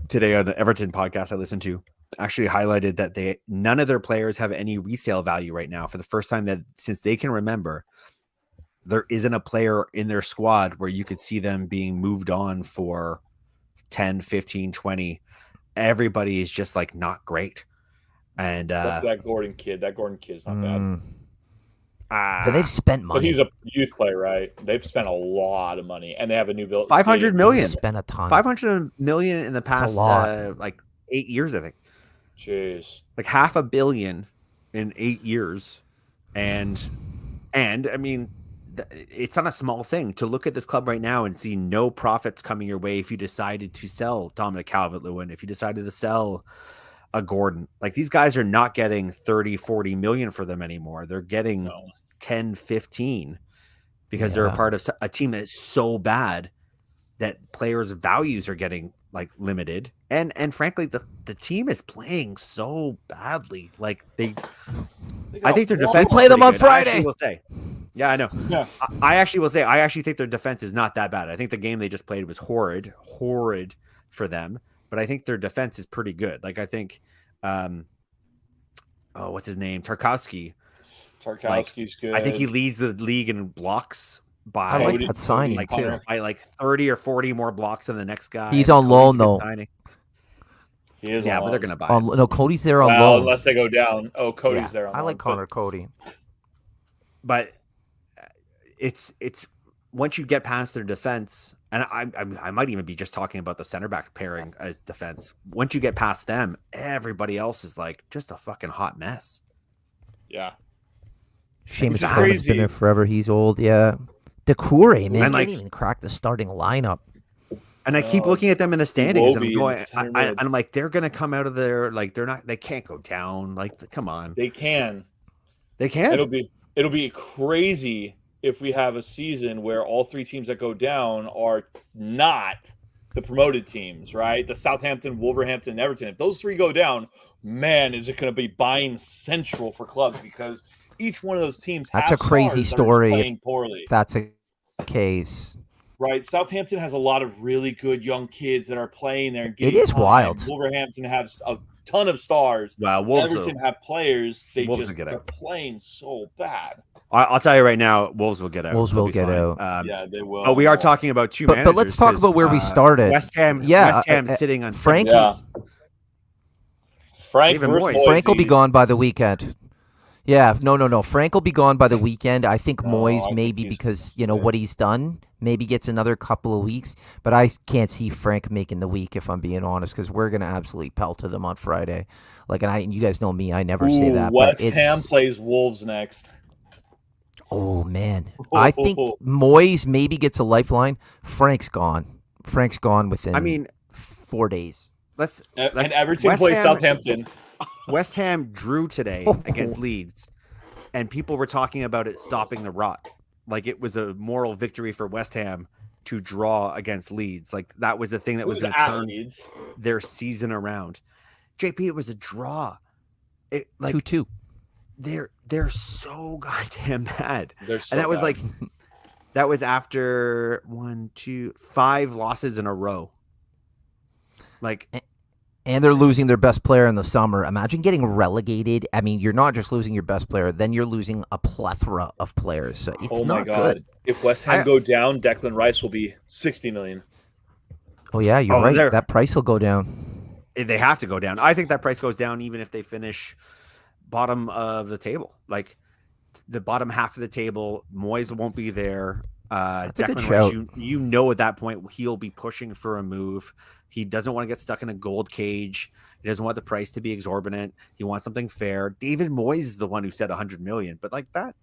today on the Everton podcast I listened to actually highlighted that none of their players have any resale value right now for the first time that since they can remember. There isn't a player in their squad where you could see them being moved on for 10, 15, 20. Everybody is just like not great. And That's that Gordon kid. That Gordon kid's not bad. But they've spent But money. he's a youth player, right? They've spent a lot of money, and they have a new build. 500 million. Spent a ton. 500 million in the past lot. like 8 years, I think. Jeez. Like $500 million in 8 years. And I mean, it's not a small thing to look at this club right now and see no profits coming your way if you decided to sell Dominic Calvert-Lewin, if you decided to sell a Gordon. Like these guys are not getting 30, 40 million for them anymore. They're getting 10, 15 because they're a part of a team that is so bad that players' values are getting like limited. And frankly, the team is playing so badly. Like I think their defense. Play them on Friday. I actually will say. Yeah, I know. Yeah. I actually will say I actually think their defense is not that bad. I think the game they just played was horrid for them. But I think their defense is pretty good. Like I think, what's his name? Tarkowski's good. I think he leads the league in blocks by I like that signing like, too. by like 30 or 40 more blocks than the next guy. He's on loan though. He is Yeah, on but they're loan. gonna buy him. No, Cody's there on Well, loan. unless they go down. Oh, Cody's Yeah, there on I loan. like Connor Cody. But it's once you get past their defense, and I might even be just talking about the center back pairing as defense. Once you get past them, everybody else is like just a fucking hot mess. Yeah. Seamus It's Coleman's crazy. been there forever. He's old. Yeah. Decoure, man, And, he like- can't even crack the starting lineup. And I keep No. looking at them in the standings, and I'm Iwobi going, in center and mid. I'm like, they're gonna come out of there like they can't go down. Like, come on, They can. they can. It'll be crazy if we have a season where all three teams that go down are not the promoted teams, right? The Southampton, Wolverhampton, and Everton. If those three go down, man, is it going to be buying central for clubs because each one of those teams. That's have a crazy stars that are story if- Playing poorly, If that's a case. right? Southampton has a lot of really good young kids that are playing there. And getting is time. wild. Wolverhampton has a ton of stars. Well, Wolves. Everton have players. They Wolves just will get they're out. playing so bad. I'll tell you right now, Wolves will get out. Wolves They'll will be get fine. out. Yeah, they will. Oh, we are talking about two But managers. let's talk 'cause, about where we started. West Ham. Yeah, West Ham sitting on Frankie. Yeah. Frank David versus Moyes. Moyes. Frank will be gone by the weekend. Yeah, no. Frank will be gone by the weekend. I think No, I Moyes think maybe he's because good. what he's done, maybe gets another couple of weeks. But I can't see Frank making the week if I'm being honest, because we're gonna absolutely pelt to them on Friday. Like, and you guys know me, I never say that. West but it's, Ham plays Wolves next. Oh, Oh man, I think Moyes maybe gets a lifeline. Frank's gone. Frank's gone within. I mean, 4 days. And Everton plays Southampton. West Ham drew today against Leeds, and people were talking about it stopping the rot. Like it was a moral victory for West Ham to draw against Leeds. Like that was the thing that was going to turn their season around. JP, it was a draw. It like 2-2. They're so goddamn bad. They're so and that was bad. like that was after 5 losses in a row. Like, and they're losing their best player in the summer. Imagine getting relegated. I mean, you're not just losing your best player, then you're losing a plethora of players. So it's oh my not God. good. If West Ham go down, Declan Rice will be 60 million. Oh yeah, you're Oh, right. they're- That price will go down. they have to go down. I think that price goes down even if they finish bottom of the table. Like the bottom half of the table, Moyes won't be there. That's a good Declan shout. Rice, you know at that point he'll be pushing for a move. He doesn't want to get stuck in a gold cage. He doesn't want the price to be exorbitant. He wants something fair. David Moyes is the one who said 100 million, but like that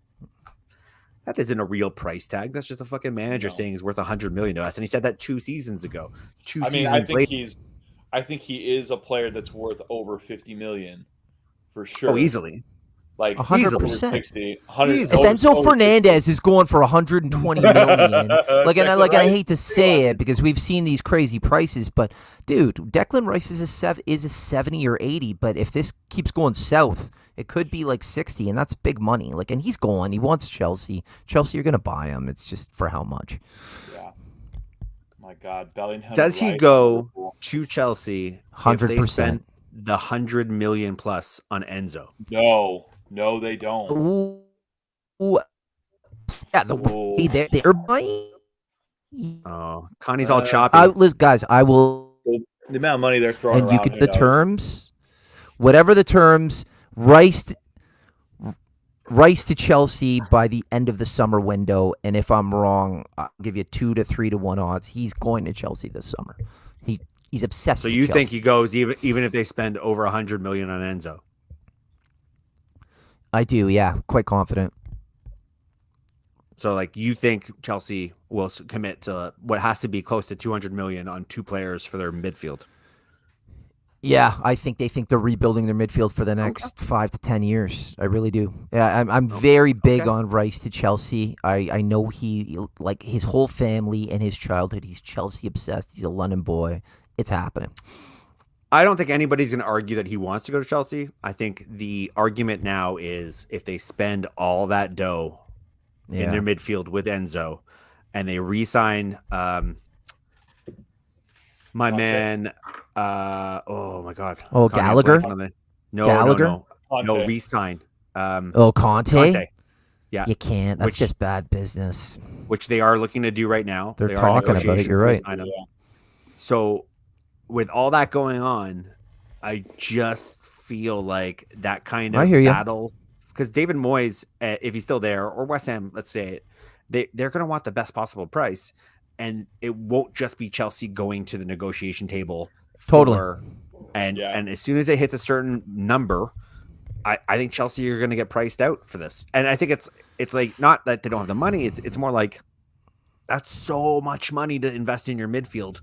isn't a real price tag. That's just a fucking manager No. saying he's worth 100 million to us, and he said that 2 seasons ago. I mean, Seasons later. I think he is a player that's worth over 50 million for sure. Oh, easily. Like 100%. 60, If Enzo over 50. Fernandez is going for 120 million, like, and Declan I Rice, hate to say it because we've seen these crazy prices, but dude, Declan Rice is a 70 or 80. But if this keeps going south, it could be like 60, and that's big money. Like, and he's going. He wants Chelsea. Chelsea, you're gonna buy him. It's just for how much? Yeah. My God, Bellingham. Does he Rice, go Liverpool. to Chelsea if 100%. they spend the 100 million plus on Enzo? No, they don't. Ooh. Yeah, the Ooh. way they're buying. Oh, Connie's all choppy. Listen, guys, I will. The amount of money they're throwing And around. you get who the knows? terms, whatever the terms. Rice to Chelsea by the end of the summer window, and if I'm wrong, I'll give you 2 to 3 to 1 odds. He's going to Chelsea this summer. He's obsessed. So with you Chelsea. think he goes even if they spend over 100 million on Enzo? I do, yeah, quite confident. So like you think Chelsea will commit to what has to be close to 200 million on 2 players for their midfield? Yeah, I think they think they're rebuilding their midfield for the next 5 to 10 years. I really do. Yeah, I'm very big on Rice to Chelsea. I know he, like his whole family and his childhood, he's Chelsea obsessed. He's a London boy. It's happening. I don't think anybody's going to argue that he wants to go to Chelsea. I think the argument now is if they spend all that dough in their midfield with Enzo and they re-sign my man oh my god. Oh, Connie, I'm Gallagher? blanking on the- No, Gallagher? no. Conte. No, re-sign. Conte? Conte. Yeah. You can't. That's Which- just bad business. Which they are looking to do right now. They're They are in talking about it, negotiations you're to right. re-sign him. So with all that going on, I just feel like that kind I of hear ya. battle, because David Moyes, if he's still there, or West Ham, let's say it, they're going to want the best possible price, and it won't just be Chelsea going to the negotiation table. Totally. And as soon as it hits a certain number, I think Chelsea are going to get priced out for this. And I think it's like not that they don't have the money. It's more like that's so much money to invest in your midfield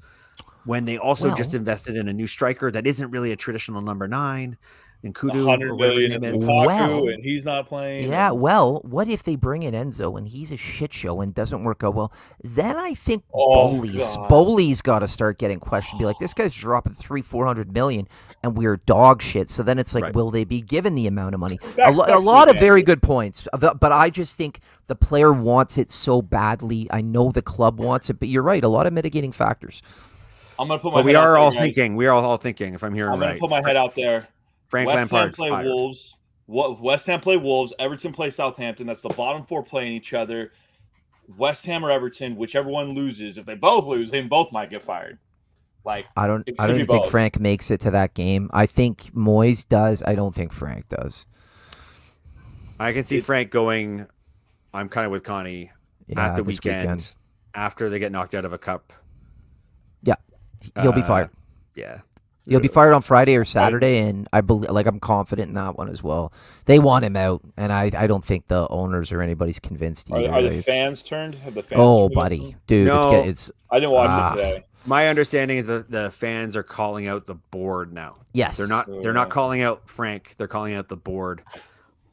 when they also just invested in a new striker that isn't really a traditional number 9, and Kudu, 100 or whatever his million name in is. Lukaku, Well, and he's not playing. Yeah, well, what if they bring in Enzo and he's a shit show and doesn't work out well? Then I think Bowley's got to start getting questioned. Be like, this guy's dropping 300-400 million, and we're dog shit. So then it's like, Right. will they be given the amount of money? Back A lot of very good points, but I just think the player wants it so badly. I know the club wants it, but you're right. A lot of mitigating factors. I'm gonna put my. But we head out are there, all guys. thinking. We are all thinking. If I'm hearing I'm gonna right, put my head out there. Frank West Ham Lampard's play fired. Wolves. West Ham play Wolves. Everton play Southampton. That's the bottom 4 playing each other. West Ham or Everton, whichever one loses. If they both lose, they both might get fired. Like I don't It could even be think both. Frank makes it to that game. I think Moyes does. I don't think Frank does. I can see Frank going. I'm kind of with Connie Yeah, at the this weekend after they get knocked out of a cup. Yeah, he'll be fired. Yeah. He'll be fired on Friday or Saturday, and I believe, like, I'm confident in that one as well. They want him out, and I don't think the owners or anybody's convinced either. Are the fans turned? Have the fans Oh, turned buddy, against him? dude, No. it's I didn't watch it today. My understanding is that the fans are calling out the board now. yes, They're not calling out Frank. They're calling out the board.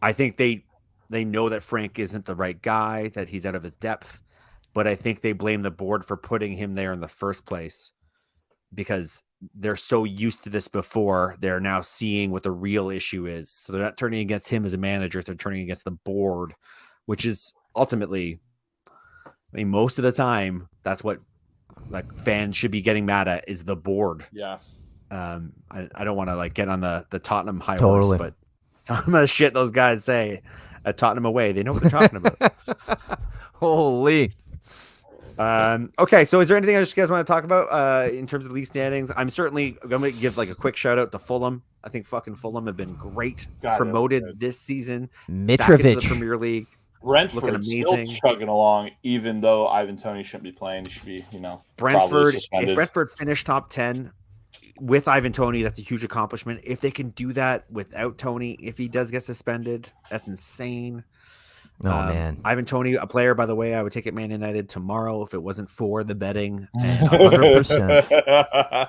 I think they know that Frank isn't the right guy, that he's out of his depth, but I think they blame the board for putting him there in the first place because they're so used to this before. They're now seeing what the real issue is. So they're not turning against him as a manager. They're turning against the board, which is ultimately, I mean, most of the time, that's what like fans should be getting mad at is the board. Yeah. I don't want to like get on the Tottenham high Totally. horse, but some of the shit those guys say at Tottenham away, they know what they're talking about. holy. Okay, so is there anything else you guys want to talk about in terms of league standings? I'm going to give like a quick shout out to Fulham. I think fucking Fulham have been great, God, promoted that was good. this season back into the Mitrovic. Premier League. Brentford Looking still amazing. chugging along, even though Ivan Toney shouldn't be playing. He should be, probably Brentford, if suspended. Brentford finished top 10 with Ivan Toney, that's a huge accomplishment. If they can do that without Toney, if he does get suspended, that's insane. Oh man, Ivan Toney, a player, by the way, I would take it Man United tomorrow if it wasn't for the betting. And 100%.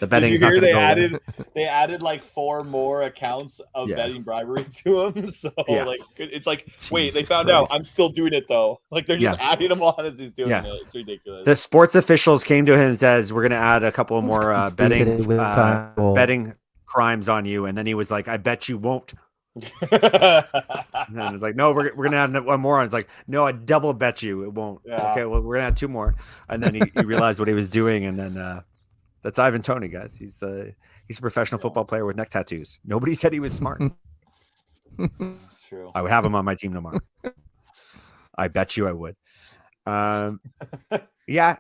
the betting Did is you not hear going to go. they added like 4 more accounts of Yeah. betting bribery to him. So Yeah. like it's like, wait, they Jesus found out Christ. I'm still doing it though. Like they're just adding him on as he's doing Yeah. it. It's ridiculous. The sports officials came to him and says, "We're going to add a couple more betting crimes on you," and then he was like, "I bet you won't." And then it's like, "No, we're gonna add one more." And it's like, "No, I double bet you it won't." Yeah. Okay, well, we're gonna add 2 more. And then he realized what he was doing, and then that's Ivan Toney, guys. He's a professional football player with neck tattoos. Nobody said he was smart. It's true. I would have him on my team tomorrow. I bet you I would. Yeah,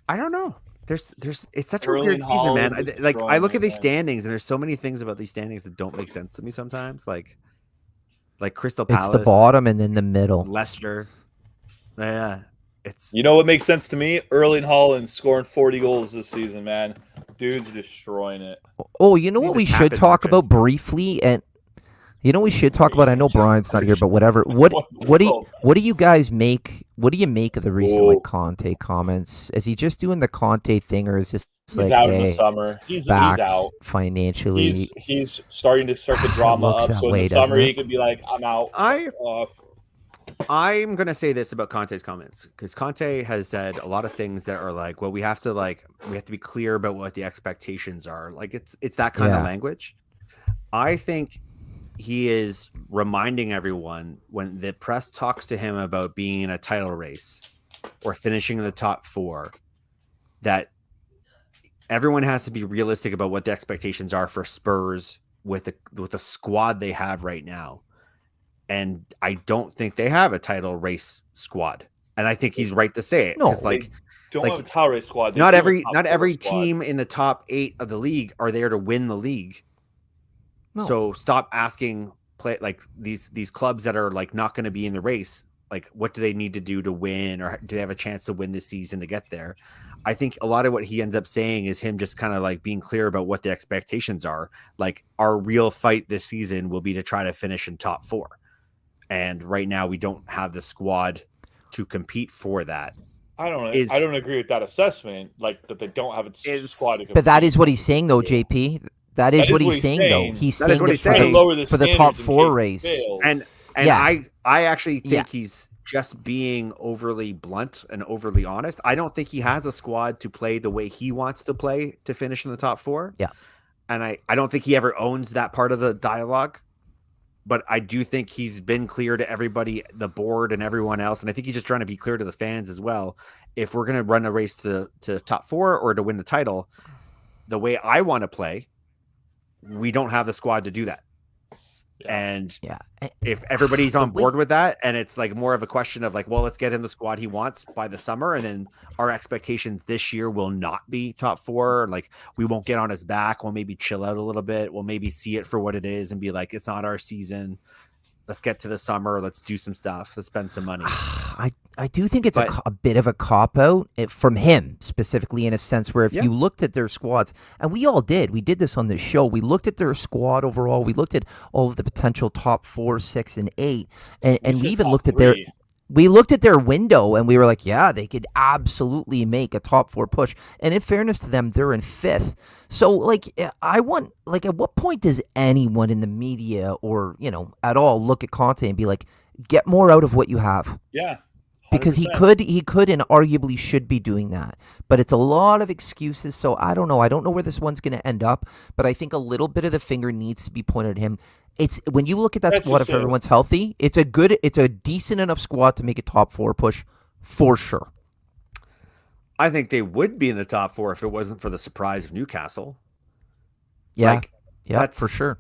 I don't know. There's it's such a weird Erling season, man. Haaland is Like I destroying look at it, these man. standings, and there's so many things about these standings that don't make sense to me sometimes. Like Crystal It's Palace, the bottom and then the middle. Leicester. Yeah, it's You know what makes sense to me? Erling Haaland scoring 40 goals this season, man. Dude's destroying it. Oh, you know He's what a we should tapping talk merchant. about briefly, and you know what we should talk about. I know Brian's not here, but whatever. What do you guys make? What do you make of the recent like Conte comments? Is he just doing the Conte thing, or is this He's like, out in hey, the summer. He's backed out. financially? He's starting to start the drama Looks up. that So in way, the summer doesn't it? he could be like, I'm out. I'm gonna say this about Conte's comments because Conte has said a lot of things that are like, well, we have to be clear about what the expectations are. Like it's that kind of Yeah. language. I think he is reminding everyone when the press talks to him about being in a title race or finishing in the top 4, that everyone has to be realistic about what the expectations are for Spurs with the squad they have right now. And I don't think they have a title race squad. And I think he's right to say it. No, 'cause, like Don't like, have a title race squad. They not do have a every top not 4 every squad. team in the top 8 of the league are there to win the league. No. So stop asking like these clubs that are like not going to be in the race, like what do they need to do to win, or do they have a chance to win this season to get there? I think a lot of what he ends up saying is him just kind of like being clear about what the expectations are. Like our real fight this season will be to try to finish in top 4. And right now we don't have the squad to compete for that. I don't is- agree with that assessment. Like that they don't have a Is- squad. To But that compete. is what he's saying, though, JP. That is what he's saying, though. He's That saying is what this he's for saying. the, Lower the for the standards top in 4 case it race. fails. And Yeah. I actually think Yeah. he's just being overly blunt and overly honest. I don't think he has a squad to play the way he wants to play to finish in the top 4. Yeah. And I don't think he ever owns that part of the dialogue. But I do think he's been clear to everybody, the board and everyone else. And I think he's just trying to be clear to the fans as well. If we're going to run a race to top 4 or to win the title, the way I want to play, we don't have the squad to do that. Yeah. And Yeah. if everybody's on The way- board with that, and it's like more of a question of like, well, let's get him the squad he wants by the summer, and then our expectations this year will not be top 4. Like we won't get on his back. We'll maybe chill out a little bit. We'll maybe see it for what it is and be like, it's not our season. Let's get to the summer. Let's do some stuff. Let's spend some money. I do think it's But- a bit of a cop out from him specifically, in a sense where if Yeah. you looked at their squads, and we all did, we did this on this show. We looked at their squad overall. We looked at all of the potential top 4, 6, and 8, and we said even top looked at three. we looked at their window and we were like, yeah, they could absolutely make a top 4 push. And in fairness to them, they're in 5th. So, like, at what point does anyone in the media or, at all look at Conte and be like, get more out of what you have? Yeah. Because he 100%. could and arguably should be doing that. But it's a lot of excuses. So I don't know. I don't know where this one's going to end up. But I think a little bit of the finger needs to be pointed at him. It's when you look at that That's squad, just if it. everyone's healthy, it's a decent enough squad to make a top 4 push for sure. I think they would be in the top 4 if it wasn't for the surprise of Newcastle. Yeah, Like, yeah, that's for sure.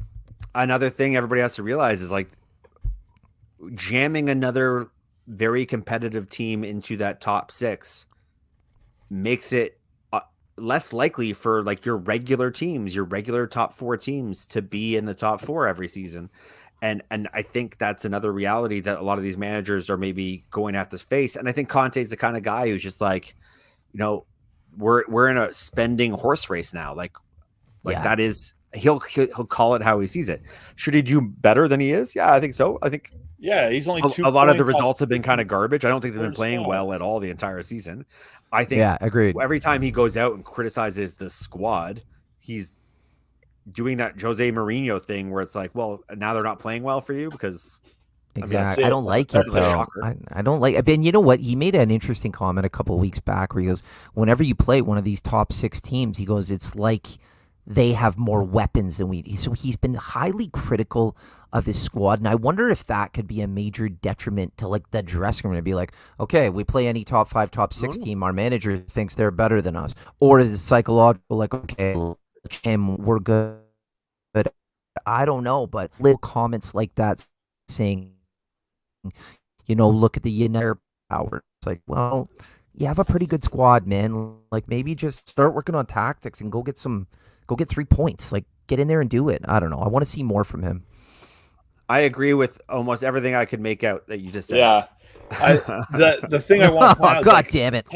another thing everybody has to realize is like jamming another very competitive team into that top 6 makes it less likely for like your regular teams, your regular top 4 teams to be in the top 4 every season. And I think that's another reality that a lot of these managers are maybe going to have to face. And I think Conte's the kind of guy who's just like, we're in a spending horse race now. Like Yeah. that is he'll call it how he sees it. Should he do better than he is? Yeah, I think so. I think Yeah, he's only a lot of the points off- results have been kind of garbage. I don't think they've been First playing spot. well at all the entire season. I think Yeah, agreed. every time he goes out and criticizes the squad, he's doing that Jose Mourinho thing where it's like, well, now they're not playing well for you because Exactly. it. I don't like it That's a though. shocker. I don't like. Ben, you know what? He made an interesting comment a couple of weeks back where he goes, "Whenever you play one of these top 6 teams, he goes, it's like they have more weapons than we." So he's been highly critical of his squad, and I wonder if that could be a major detriment to like the dressing room to be like, okay, we play any top 5, top 6 team, our manager thinks they're better than us, or is it psychological? Like, okay, we're good. But I don't know. But little comments like that saying, look at the United power. It's like, well, you have a pretty good squad, man. Like maybe just start working on tactics and go get 3 points. Like get in there and do it. I don't know. I want to see more from him. I agree with almost everything I could make out that you just said. Yeah. The thing I want to point out Oh, is, God like, damn it.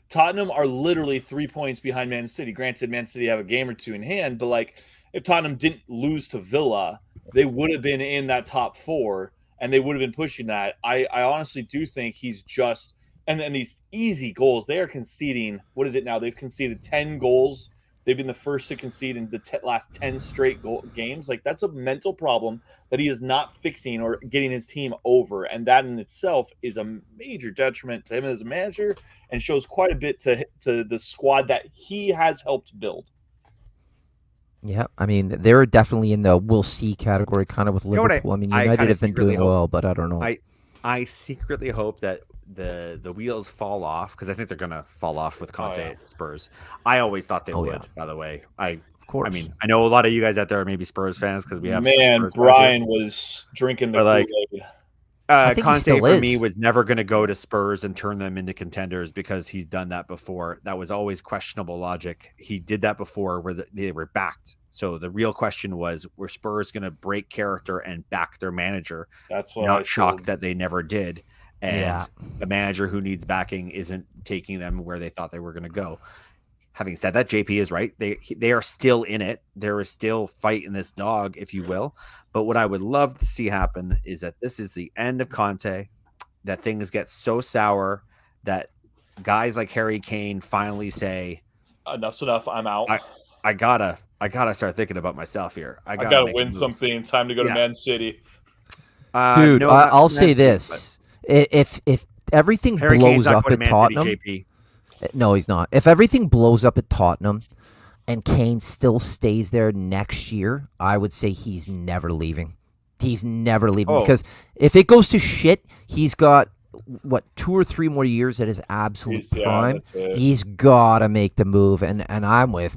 Tottenham are literally 3 points behind Man City. Granted, Man City have a game or 2 in hand, but like if Tottenham didn't lose to Villa, they would have been in that top 4 and they would have been pushing that. I honestly do think he's just and then these easy goals. They are conceding. What is it now? They've conceded 10 goals. They've been the first to concede in the last 10 straight games. Like that's a mental problem that he is not fixing or getting his team over, and that in itself is a major detriment to him as a manager, and shows quite a bit to the squad that he has helped build. Yeah, I mean, they're definitely in the we'll see category, kind of with know what Liverpool. I mean, I United kinda have been secretly doing hope- well, but I don't know. I secretly hope that the wheels fall off because I think they're gonna fall off with Conte yeah. at Spurs. I always thought they Oh, would. yeah. By the way, Of course. I mean, I know a lot of you guys out there are maybe Spurs fans because we have some Man, Spurs fans here. Brian was drinking the But, like, Kool-Aid. I think he Conte still for me is. was never going to go to Spurs and turn them into contenders because he's done that before. That was always questionable logic. He did that before where they were backed. So the real question was, were Spurs going to break character and back their manager? That's what I Not shocked told- that they never did. And Yeah. the manager who needs backing isn't taking them where they thought they were going to go. Having said that, JP is right. They are still in it. There is still fight in this dog, if you will. But what I would love to see happen is that this is the end of Conte, that things get so sour that guys like Harry Kane finally say, Enough's enough. I'm out. I gotta start thinking about myself here. I I gotta gotta make a win move." something. Time to go Yeah. to Man City. Dude, no, not I'll say Man City, this: if everything but Harry Kane's blows not up going at to Man Tottenham, City, JP. no, he's not. If everything blows up at Tottenham, and Kane still stays there next year, I would say he's never leaving. He's never leaving Oh. because if it goes to shit, he's got 2 or 3 more years at his absolute prime. That's it. He's gotta make the move, and I'm with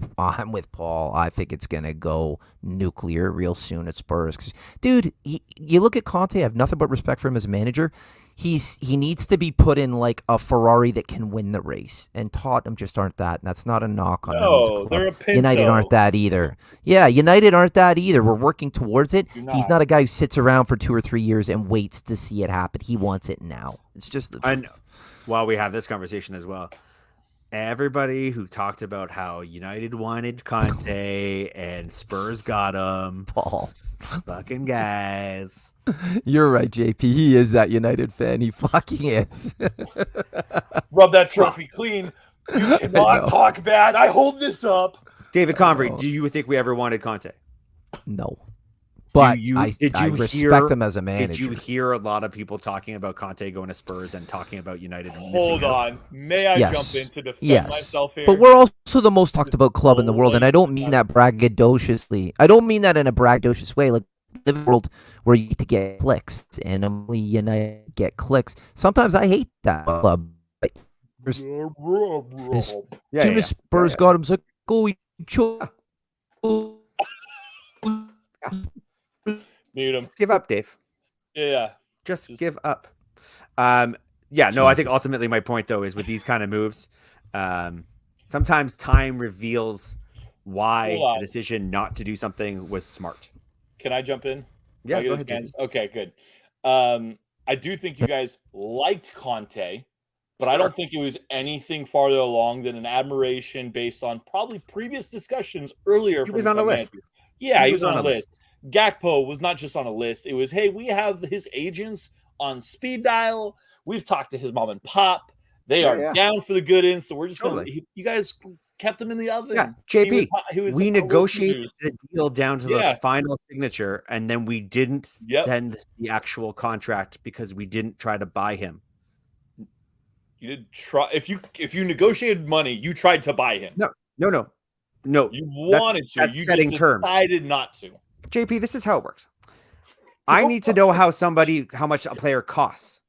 Paul. I think it's gonna go nuclear real soon at Spurs. 'Cause, dude, you look at Conte. I have nothing but respect for him as a manager. he needs to be put in like a Ferrari that can win the race, and Tottenham just aren't that. And that's not a knock on them as a No, club. they're a Pinto. United aren't that either. Yeah, United aren't that either. We're working towards it. You're He's not a guy who sits around for 2 or 3 years and waits to see it happen. He wants it now. It's just the And truth. while we have this conversation as well, everybody who talked about how United wanted Conte and Spurs got him, Paul. fucking guys. You're right, JP. He is that United fan. He fucking is. Rub that trophy clean. You cannot talk bad. I hold this up. David Convery, do you think we ever wanted Conte? No. But you- I did you respect hear- him as a manager. Did you hear a lot of people talking about Conte going to Spurs and talking about United? Hold missing out? on. May I Yes. jump in to defend Yes. myself here? But we're also the most talked about club in the world, and I don't mean Like- that braggadociously. I don't mean that in a braggadocious way. Like, live in a world where you get to get clicks, and only United get clicks. Sometimes I hate that club. Like, as Yeah, soon yeah, as Spurs yeah. got him, it's like, go, we Mute him. Give up, Dave. Yeah. Just Just- give up. Yeah, no, I think Jesus. ultimately my point though is with these kind of moves, sometimes time reveals why Hold on. the decision not to do something was smart. Can I jump in? Yeah, I get go his ahead, hands? Okay, good. I do think you guys liked Conte, but I don't think it was anything farther along than an admiration based on probably previous discussions earlier. He from was on a club list. manager. Yeah, He he was was on on a a list. Gakpo was not just on a list. It was, hey, we have his agents on speed dial. We've talked to his mom and pop. They Yeah, are yeah. down for the good ends. So we're just Totally. going to, you guys kept him in the oven. Yeah, He was JP, hot- he was we a roast negotiated news. the deal down to Yeah. the final signature, and then we didn't Yep. send the actual contract because we didn't try to buy him. You did try. If you negotiated money, you tried to buy him. No. You wanted to. that's You setting just terms. decided not to. JP, this is how it works. I need to know how much a player costs.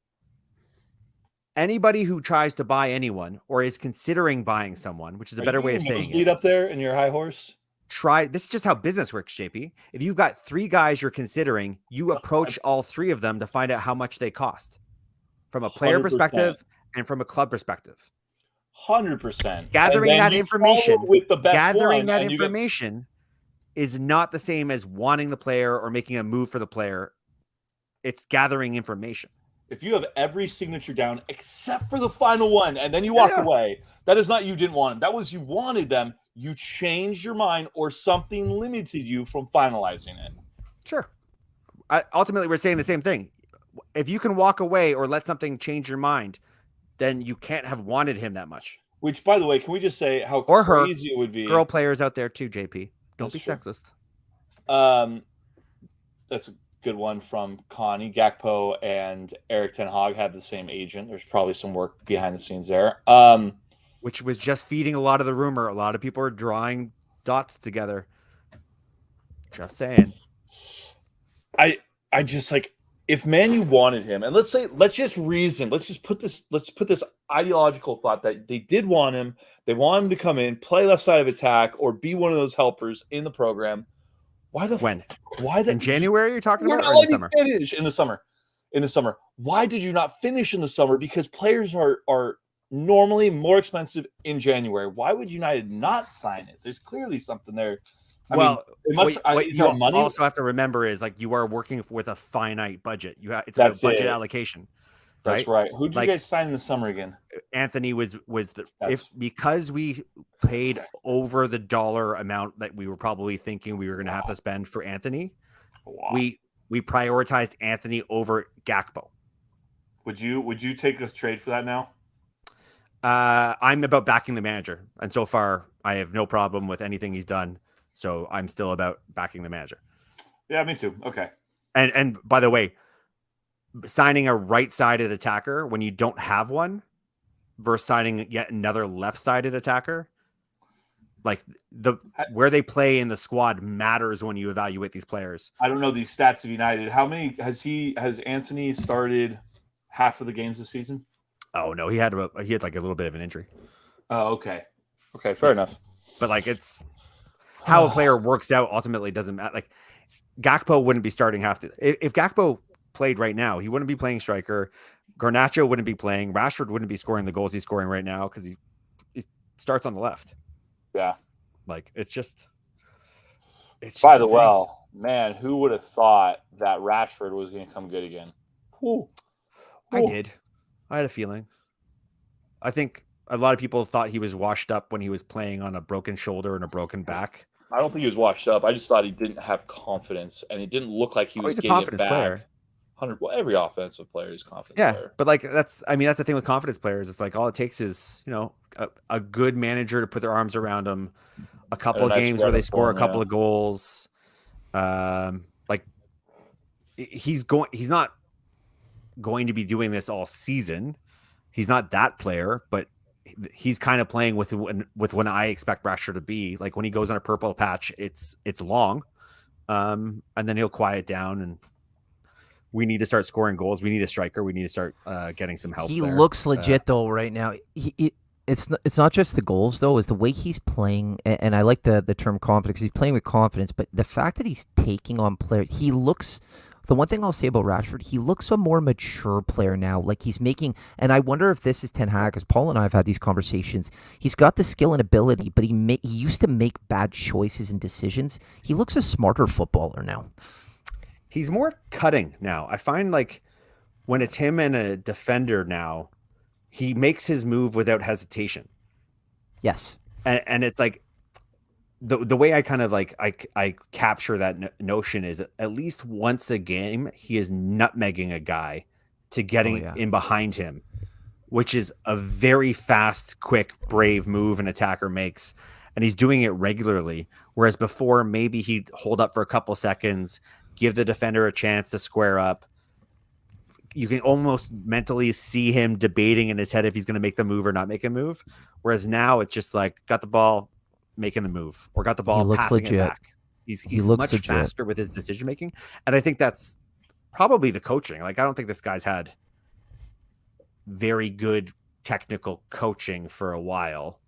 Anybody who tries to buy anyone or is considering buying someone, which is a better way of saying Lead it, up there in your high horse. this is just how business works, JP. If you've got 3 guys you're considering, you approach all 3 of them to find out how much they cost from a player 100%. perspective and from a club perspective. 100%. Gathering that information, with the best gathering one, that and you get- information is not the same as wanting the player or making a move for the player. It's gathering information. if you have every signature down except for the final one, and then you walk Yeah. away, that is not you didn't want them. That was you wanted them. You changed your mind, or something limited you from finalizing it. Sure. Ultimately, we're saying the same thing. If you can walk away or let something change your mind, then you can't have wanted him that much. Which, by the way, can we just say how Or her. crazy it would be? Girl players out there too, JP. Don't That's be true. sexist. That's a good one from Connie. Gakpo and Eric Ten Hag have the same agent. There's probably some work behind the scenes there. Which was just feeding a lot of the rumor. A lot of people are drawing dots together. Just saying. I just like, if Manu wanted him, and let's put this ideological thought that they did want him. They want him to come in, play left side of attack, or be one of those helpers in the program. Why In January you're talking We're about not or in the letting summer? you finish in the summer. In the summer. Why did you not finish in the summer? Because players are normally more expensive in January. Why would United not sign it? There's clearly something there. I mean, it must, what is you there money? also have to remember is like you are working with a finite budget. It's That's a budget it. allocation. That's right. Who did Like- you guys sign in the summer again? Anthony was That's- because we paid over the dollar amount that we were probably thinking we were going to have to spend for Anthony. Wow. We prioritized Anthony over Gakpo. Would you take this trade for that now? I'm about backing the manager, and so far I have no problem with anything he's done. So I'm still about backing the manager. Yeah, me too. Okay. And by the way, signing a right-sided attacker when you don't have one versus signing yet another left-sided attacker, like where they play in the squad matters when you evaluate these players. I don't know these stats of United. How many has Anthony started half of the games this season? Oh no, he had like a little bit of an injury, Oh, okay. Okay, fair enough. but like it's how a player works out ultimately doesn't matter. Like Gakpo wouldn't be starting if Gakpo played right now, he wouldn't be playing striker. Garnacho wouldn't be playing. Rashford wouldn't be scoring the goals he's scoring right now because he starts on the left. Yeah. Like it's just. By the way, man, who would have thought that Rashford was going to come good again? Ooh. I did. I had a feeling. I think a lot of people thought he was washed up when he was playing on a broken shoulder and a broken back. I don't think he was washed up. I just thought he didn't have confidence, and it didn't look like he was He's a getting confident it back. player. Well, every offensive player is confident. Yeah, player. but like that's the thing with confidence players. It's like all it takes is a good manager to put their arms around them. A couple of games where they score a couple of goals. Like he's not going to be doing this all season. He's not that player, but he's kind of playing with when I expect Rashford to be. Like when he goes on a purple patch, it's long, and then he'll quiet down. And we need to start scoring goals. We need a striker. We need to start getting some help. He there. looks legit though right now. It's not just the goals though. It's the way he's playing, and I like the term confidence because he's playing with confidence. But the fact that he's taking on players, he looks. The one thing I'll say about Rashford, he looks a more mature player now. Like he's making, and I wonder if this is Ten Hag, because Paul and I have had these conversations. He's got the skill and ability, but he used to make bad choices and decisions. He looks a smarter footballer now. He's more cutting now. I find like when it's him and a defender now, he makes his move without hesitation. Yes, and it's like the way I kind of like I capture that notion is at least once a game he is nutmegging a guy to getting in behind him, which is a very fast, quick, brave move an attacker makes, and he's doing it regularly. Whereas before, maybe he'd hold up for a couple seconds, give the defender a chance to square up. You can almost mentally see him debating in his head if he's going to make the move or not make a move. Whereas now it's just like got the ball, making the move, or got the ball, passing it back. He's much faster with his decision making, and I think that's probably the coaching. Like I don't think this guy's had very good technical coaching for a while.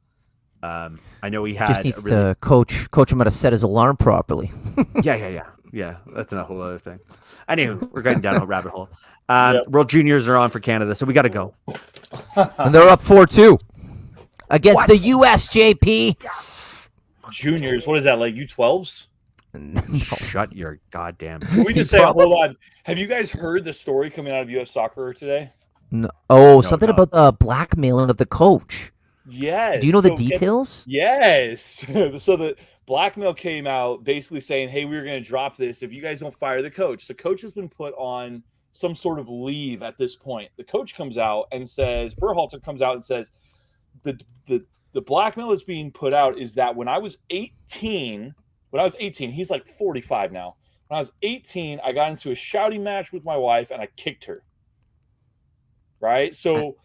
I know he had just needs to coach him how to set his alarm properly. Yeah. That's a whole other thing. Anyway, we're getting down a rabbit hole. World Juniors are on for Canada, so we got to go. And they're up 4-2 against the U.S. JP. Juniors, what is that, like U12s? Shut your goddamn. Can we just say, hold on? Have you guys heard the story coming out of U.S. Soccer today? No. Oh, something about the blackmailing of the coach. Yes. Do you know the details? Yes. So the blackmail came out basically saying, hey, we're going to drop this if you guys don't fire the coach. The coach has been put on some sort of leave at this point. The coach comes out and says, Berhalter comes out and says, the blackmail that's being put out is that when I was 18, he's like 45 now. When I was 18, I got into a shouting match with my wife and I kicked her. Right? So,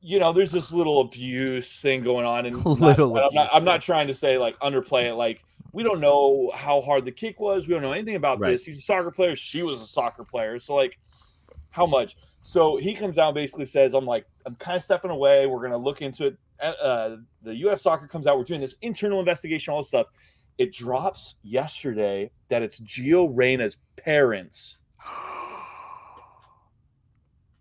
there's this little abuse thing going on. And I'm not trying to say like underplay it. Like we don't know how hard the kick was. We don't know anything about this. He's a soccer player. She was a soccer player. So like how much? So he comes out and basically says, I'm kind of stepping away. We're going to look into it. The U.S. Soccer comes out. We're doing this internal investigation, all this stuff. It drops yesterday that it's Gio Reyna's parents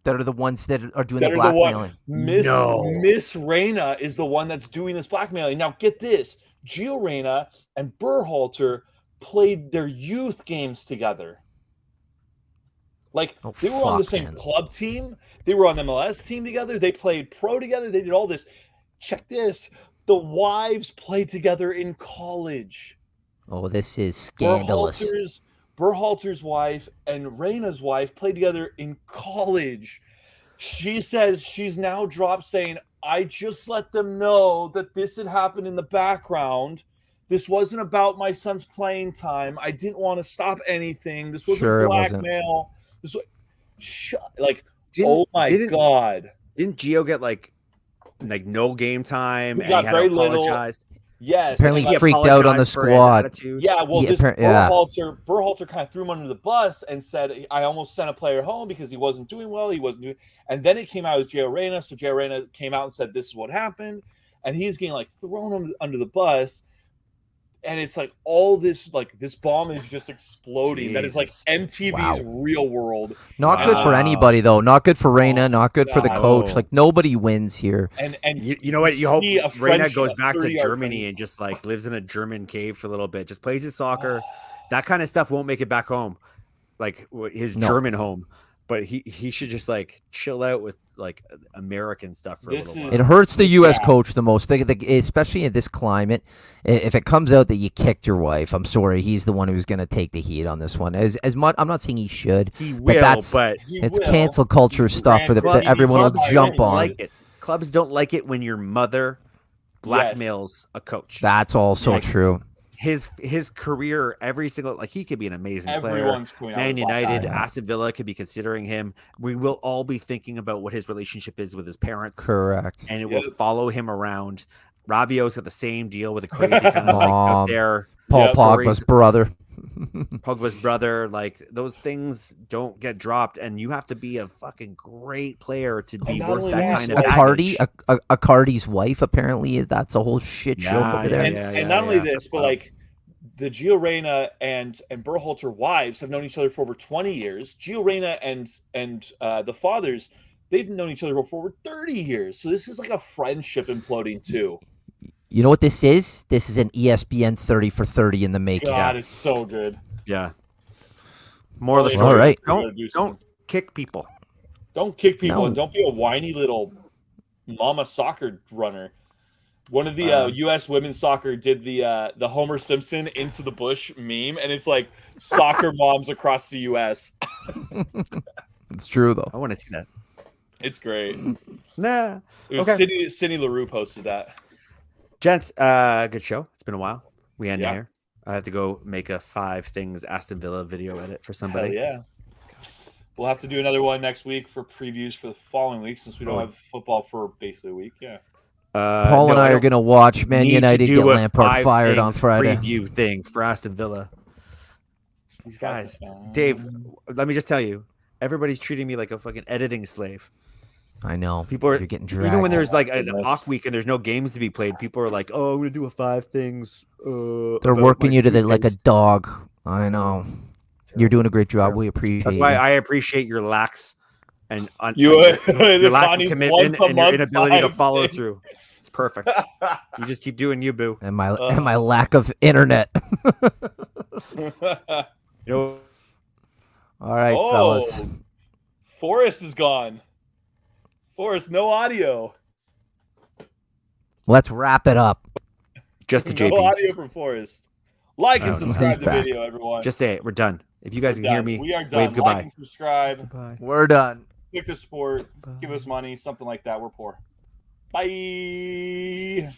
that are the ones that are doing the blackmailing. Miss Reyna is the one that's doing this blackmailing. Now, get this. Gio Reyna and Berhalter played their youth games together. Like, they were on the same club team. They were on the MLS team together. They played pro together. They did all this. Check this. The wives played together in college. Oh, this is scandalous. Berhalter's wife and Reyna's wife played together in college. She says she's now dropped saying, I just let them know that this had happened in the background. This wasn't about my son's playing time. I didn't want to stop anything. This wasn't blackmail. This was oh my God. Didn't Gio get like no game time? He got very little. Yes. Apparently he freaked out on the squad. Yeah, well, Berhalter kind of threw him under the bus and said, I almost sent a player home because he wasn't doing well. And then it came out as Gio Reyna. So Gio Reyna came out and said, this is what happened. And he's getting thrown under the bus. and it's like all this this bomb is just exploding. That is like Jesus. MTV's Real World. Not good for Wow. anybody though. Not good for Reina. Not good for the God. coach. No. Like nobody wins here. And You know what? You hope see a Reina friendship, goes a back to 30-yard Germany friendship. and just like lives in a German cave for a little bit, just plays his soccer. That kind of stuff won't make it back home, like his No. German home. But he should just like chill out with like American stuff for a This little is- while. It hurts the U.S. Yeah. coach the most, especially in this climate. If it comes out that you kicked your wife, I'm sorry, he's the one who's going to take the heat on this one. As much, I'm not saying he should. He But will, that's- but He It's will. cancel culture stuff for Granted, that everyone will clubs jump don't on. like it. Clubs don't like it when your mother blackmails a coach. That's also Like, true. His career, every single like he could be an amazing player. Everyone's coming out Man with black United, eye. Aston Villa could be considering him. We will all be thinking about what his relationship is with his parents, Correct. and it Yeah. will follow him around. Rabiot's got the same deal with a crazy kind of like Mom. out there. Paul Yeah, Pogba's stories. brother. Pogba's brother, like those things don't get dropped, and you have to be a fucking great player to be not worth only that that, kind but of like- Cardi, baggage. a Cardi's wife, apparently that's a whole shit show Yeah, over there. And not only this, That's but wild. like the Gio Reyna and Berhalter wives have known each other for over 20 years. Gio Reyna and the fathers, they've known each other for over 30 years. So this is like a friendship imploding too. You know what this is? This is an E ESPN 30 for 30 in the making. God, it's so good. Yeah. More of the All story. right. Don't kick people. Don't kick people No. and don't be a whiny little mama soccer runner. One of the U.S. women's soccer did the Homer Simpson into the bush meme, and it's like soccer moms across the U.S. It's true though. I want to see that. It's great. Nah. It was Okay. Cindy LaRue posted that. Gents, good show. It's been a while. We end Yeah. here. I have to go make a 5 things Aston Villa video edit for Hell somebody. yeah. We'll have to do another one next week for previews for the following week since we don't have football for basically a week. Yeah. Paul and I are going to watch Man United get Lampard fired on Friday. Preview thing for Aston Villa. These guys, Dave. Let me just tell you, everybody's treating me like a fucking editing slave. I know. People are You're getting dragged. even when there's like an Goodness. off week and there's no games to be played. People are like, "Oh, I'm gonna do a 5 things." They're about working my you to the like a toothpaste." dog. I know. You're doing a great job. We appreciate That's why it. I appreciate your lax and You- your the lack of Connie's commitment once a and your month inability to 5 follow things. through. It's perfect. You just keep doing you, boo. and my lack of internet. You know, All right, Oh, fellas. Forrest is gone. Forrest, no audio. Let's wrap it up. just to No JP. audio from Forrest. Like and Oh, subscribe he's to the back. video, everyone. Just say it. We're done. If you guys We're can hear done. me, We are done. wave Like goodbye. and subscribe. Goodbye. We're done. Click the sport. Give us money. Something like that. We're poor. Bye.